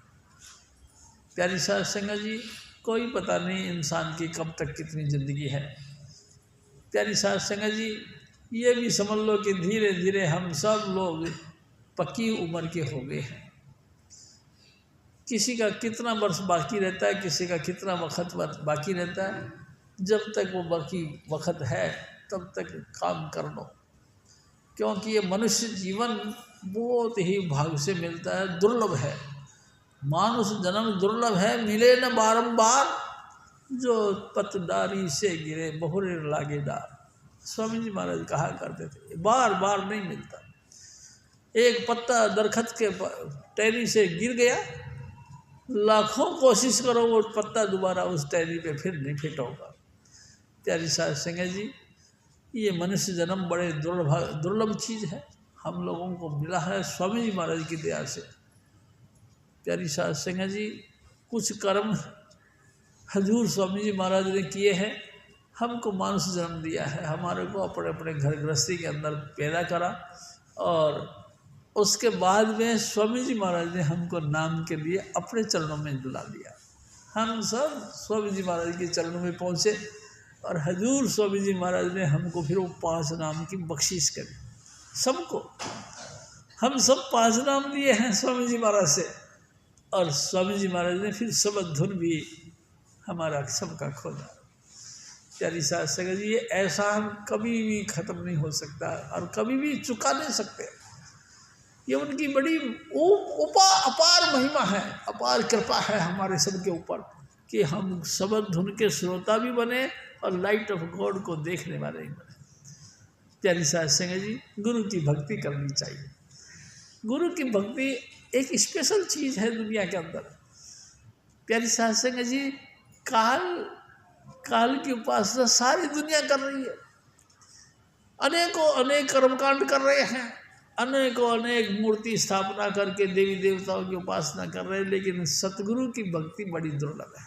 प्यारी साहब संगत जी, कोई पता नहीं इंसान की कब तक कितनी ज़िंदगी है। प्यारी साहब संगत जी, ये भी समझ लो कि धीरे धीरे हम सब लोग पक्की उम्र के हो गए हैं। किसी का कितना वर्ष बाकी रहता है, किसी का कितना वक्त बाकी रहता है, जब तक वो बाकी वक्त है तब तक काम कर लो, क्योंकि ये मनुष्य जीवन बहुत ही भाग से मिलता है, दुर्लभ है। मानुष जन्म दुर्लभ है, मिले न बारंबार, जो पतदारी से गिरे बहुरे लागे डार। स्वामी जी महाराज कहा करते थे, बार बार नहीं मिलता। एक पत्ता दरखत के टहनी से गिर गया, लाखों कोशिश करो वो पत्ता दोबारा उस टहनी पे फिर नहीं फिट होगा। प्यारी साहब संगत जी, ये मनुष्य जन्म बड़े दुर्लभ चीज़ है, हम लोगों को मिला है स्वामी जी महाराज की दया से। प्यारी साहब संगत जी, कुछ कर्म हजूर स्वामी जी महाराज ने किए हैं, हमको मानुष जन्म दिया है, हमारे को अपने अपने घर गृहस्थी के अंदर पैदा करा और उसके बाद में स्वामी जी महाराज ने हमको नाम के लिए अपने चरणों में बुला लिया। हम सब स्वामी जी महाराज के चरणों में पहुँचे और हजूर स्वामी जी महाराज ने हमको फिर वो 5 नाम की बख्शिश करी। सबको हम सब 5 नाम लिए हैं स्वामी जी महाराज से, और स्वामी जी महाराज ने फिर सबद धुन भी हमारा सबका खोला। प्यारी साहब संगत जी, ये एहसान कभी भी ख़त्म नहीं हो सकता और कभी भी चुका नहीं सकते। ये उनकी बड़ी अपार महिमा है, अपार कृपा है हमारे सब के ऊपर। कि हम शब्द धुन के श्रोता भी बने और लाइट ऑफ गॉड को देखने वाले भी बने। प्यारी साध संगत जी, गुरु की भक्ति करनी चाहिए। गुरु की भक्ति एक स्पेशल चीज़ है दुनिया के अंदर। प्यारी साध संगत जी, काल की उपासना सारी दुनिया कर रही है। अनेकों अनेक कर्मकांड कर रहे हैं, अनेकों अनेक मूर्ति स्थापना करके देवी देवताओं की उपासना कर रहे हैं, लेकिन सतगुरु की भक्ति बड़ी दुर्लभ है।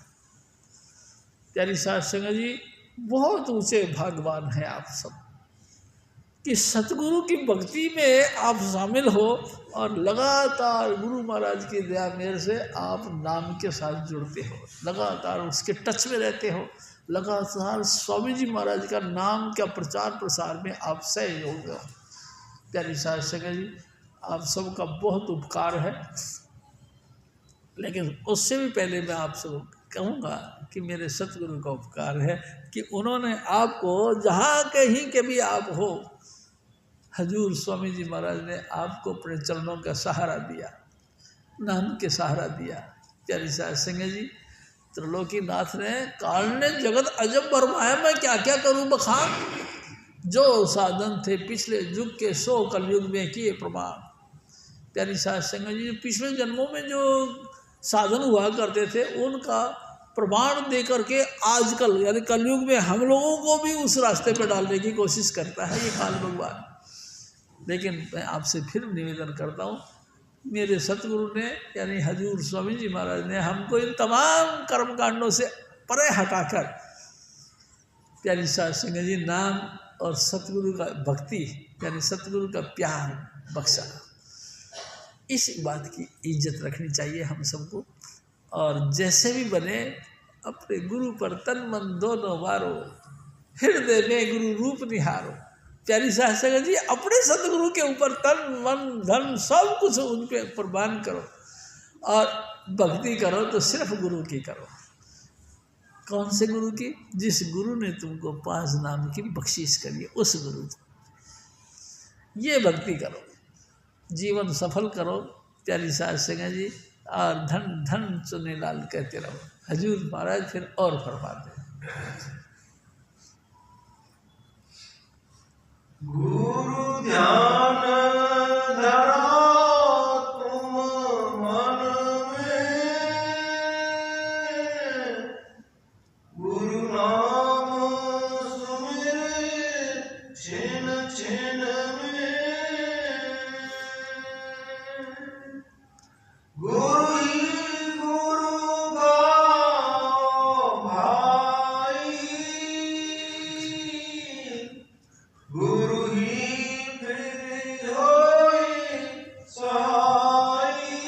प्यारी साध संगत जी, बहुत ऊंचे भागवान हैं आप सब कि सतगुरु की भक्ति में आप शामिल हो और लगातार गुरु महाराज की दया मेहर से आप नाम के साथ जुड़ते हो, लगातार उसके टच में रहते हो, लगातार स्वामी जी महाराज का नाम का प्रचार प्रसार में आप सहयोग हो। प्यारी साध संगत जी, आप सबका बहुत उपकार है, लेकिन उससे भी पहले मैं आप सब कहूँगा कि मेरे सतगुरु का उपकार है कि उन्होंने आपको जहाँ कहीं के भी आप हो, हजूर स्वामी जी महाराज ने आपको अपने चरणों का सहारा दिया, नाम के सहारा दिया। प्यारी साध संगत जी, त्रिलोकीनाथ ने काल ने जगत अजब बरमाया, मैं क्या क्या करूँ बखान, जो साधन थे पिछले युग के 100 कलयुग में किए प्रमाण। प्यारी साध संगत जी, पिछले जन्मों में जो साधन हुआ करते थे उनका प्रमाण दे करके आजकल यानी कलयुग में हम लोगों को भी उस रास्ते पर डालने की कोशिश करता है ये काल भगवान। लेकिन मैं आपसे फिर निवेदन करता हूँ, मेरे सतगुरु ने यानी हजूर स्वामी जी महाराज ने हमको इन तमाम कर्मकांडों से परे हटाकर प्यारी साध संगत जी नाम और सतगुरु का भक्ति यानी सतगुरु का प्यार बख्शा। इस बात की इज्जत रखनी चाहिए हम सबको, और जैसे भी बने अपने गुरु पर तन मन दोनों वारो, हृदय में गुरु रूप निहारो। प्यारी साध संगत जी, अपने सतगुरु के ऊपर तन मन धन सब कुछ उन पे कुर्बान करो और भक्ति करो तो सिर्फ गुरु की करो। कौन से गुरु की? जिस गुरु ने तुमको 5 नाम की बख्शीश करी है, उस गुरु की ये भक्ति करो, जीवन सफल करो। प्यारी साध संगत जी, और धन धन चुने लाल कहते रहो। हजूर महाराज फिर और फरमाते हैं, गुरु ध्यान धरा तुम मन में, गुरु नाम सुमिरे छिन छिन में, गुरु ही गुरु गाओ भाई, गुरु ही फिर होई सहाई,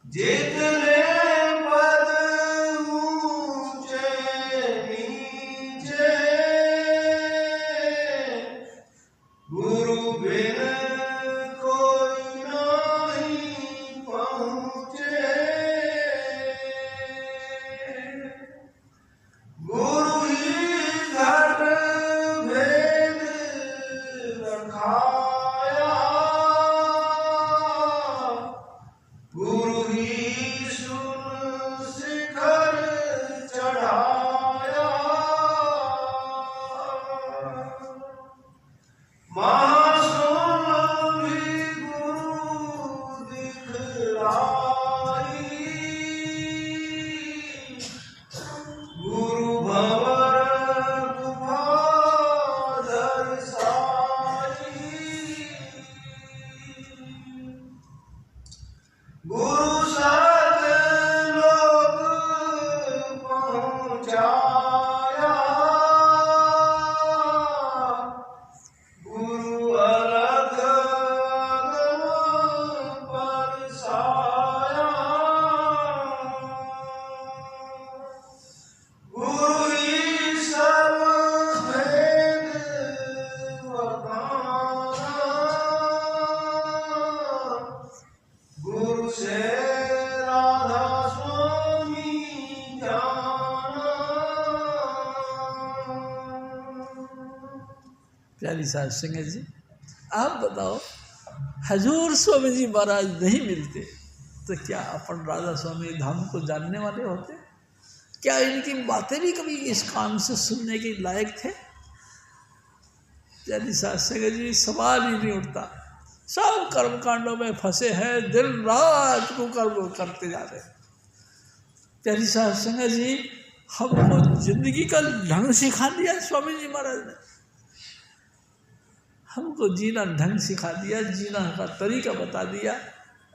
जितने पद ऊंचे नीचे, गुरु बिन कोई नहीं पहुँचे, गुरु ही घट भेद रखाया, गुरु ही सुन शिखर चढ़ाया, महासुन भी गुरु दिखलाई, गुरु भंवर गुफा दर्शाई, गुरु सत लोग पहुँचाया, गुरु अलग बरसाया, गुरु ही सब भेद बखाना, गुरु से राधा स्वामी जाना। प्यारी साध संगत जी, आप बताओ, हजूर स्वामी जी महाराज नहीं मिलते तो क्या अपन राधा स्वामी धाम को जानने वाले होते? क्या इनकी बातें भी कभी इस कान से सुनने के लायक थे? यानी शास्त्री जी सवाल ही नहीं उठता। सब कर्म कांडों में फंसे हैं, दिन रात को कर्म करते जा रहे हैं। प्यारी साहब संगत जी, हमको जिंदगी का ढंग सिखा दिया स्वामी जी महाराज ने। हमको जीना ढंग सिखा दिया, जीना का तरीका बता दिया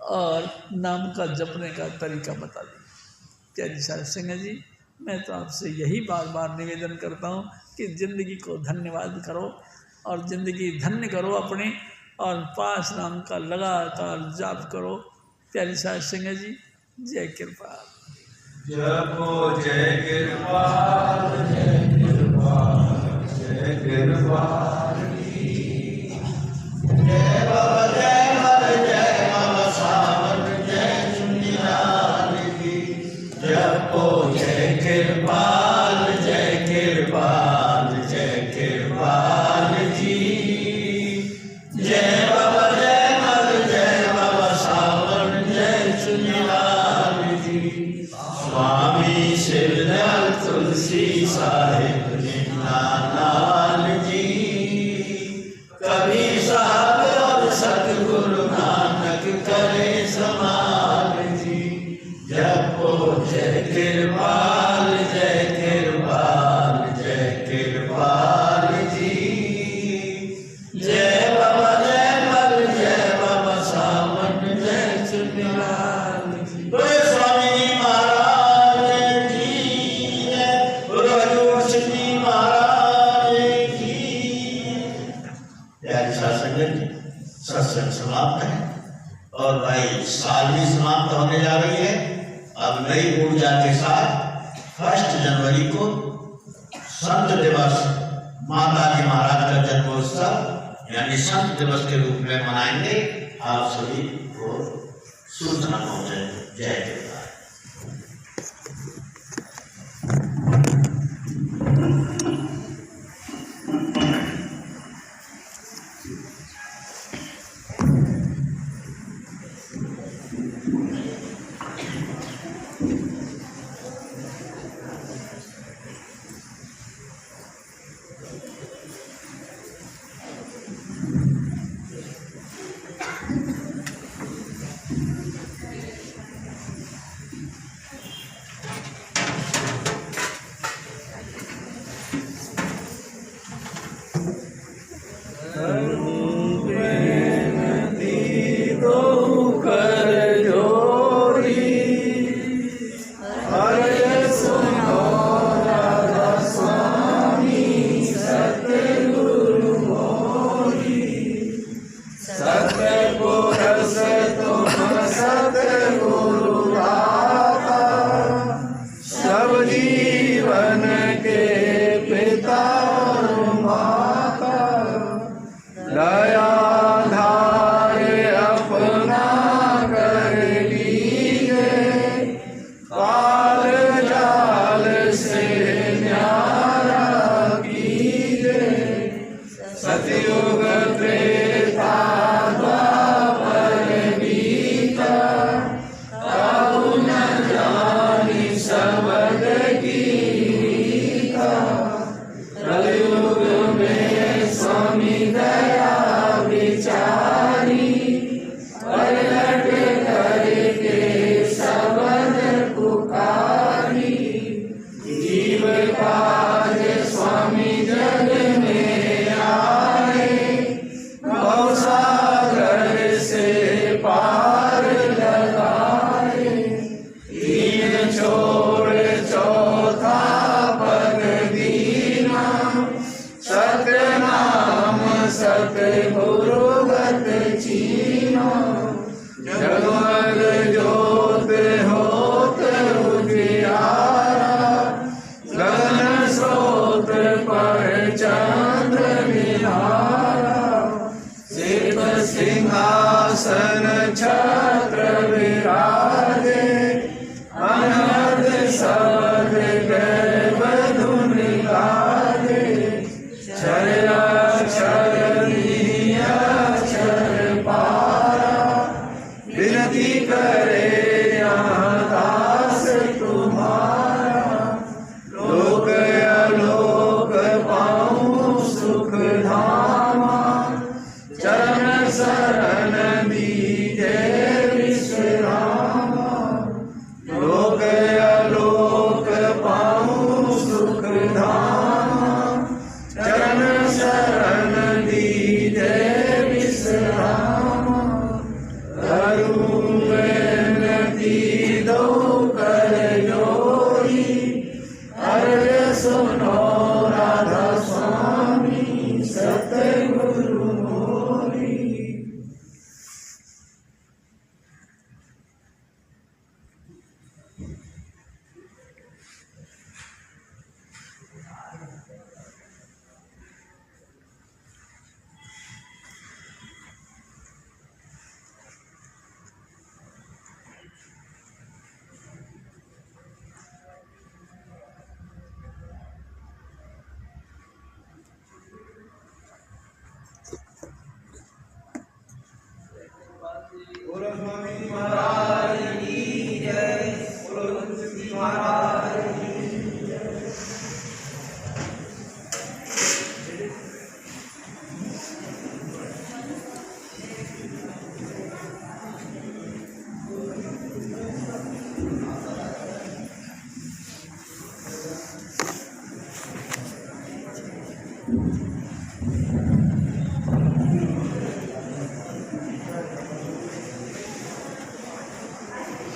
और नाम का जपने का तरीका बता दिया। प्यारी साहब संगत जी, मैं तो आपसे यही बार बार निवेदन करता हूँ कि ज़िंदगी को धन्यवाद करो और ज़िंदगी धन्य करो अपनी, और पास नाम का लगातार जाप करो। प्यारी साहब संगत जी, जय कृपा। जपो जय कृपाल, जय कृपाल, जय कृपाल की। जय बाबा जय हर, जय बाबा सावन, जय चुनिलाल की। जपो जय कृपाल, जय कृपाल, जय कृपाल जी। जय बाबा जय हर, जय बाबा सावन, जय चुनिलाल जी। स्वामी शिवदयाल तुलसी साहिब नानाल जी। कबीर साहब और सतगुरु नानक करे समाल जी। जपो जय कृपाल, जय कृपाल, जय कृपाल जी। जय बाबा जय हर, जय बाबा सावन, जय चुनिलाल जी। बोले स्वामी जी महाराज की जय, बोले हजूर जी महाराज की। प्यारी सत्संग समाप्त है और भाई साल भी समाप्त होने जा रही है। अब नई ऊर्जा के साथ 1 जनवरी को संत दिवस, माता जी महाराज का जन्मोत्सव यानी संत दिवस के रूप में मनाएंगे। आप सभी को सूचना पहुंचे। जय कृपा। सिंहासन छत्र विराजे, अनहद सब गैब धुन गाजे। क्षर अक्षर अक्षर पारा, विनती करे शरण दीजे विश्राम, लोक आलोक पाऊं सुख धाम, चरण शरण दीजे विश्राम, करूं विनती दो कर जोरी, अर्ज सुनो राधा स्वामी सतगुरु मोरी। बोलो स्वामी जी महाराज की जय, बोलो तुलसी महाराज की जय।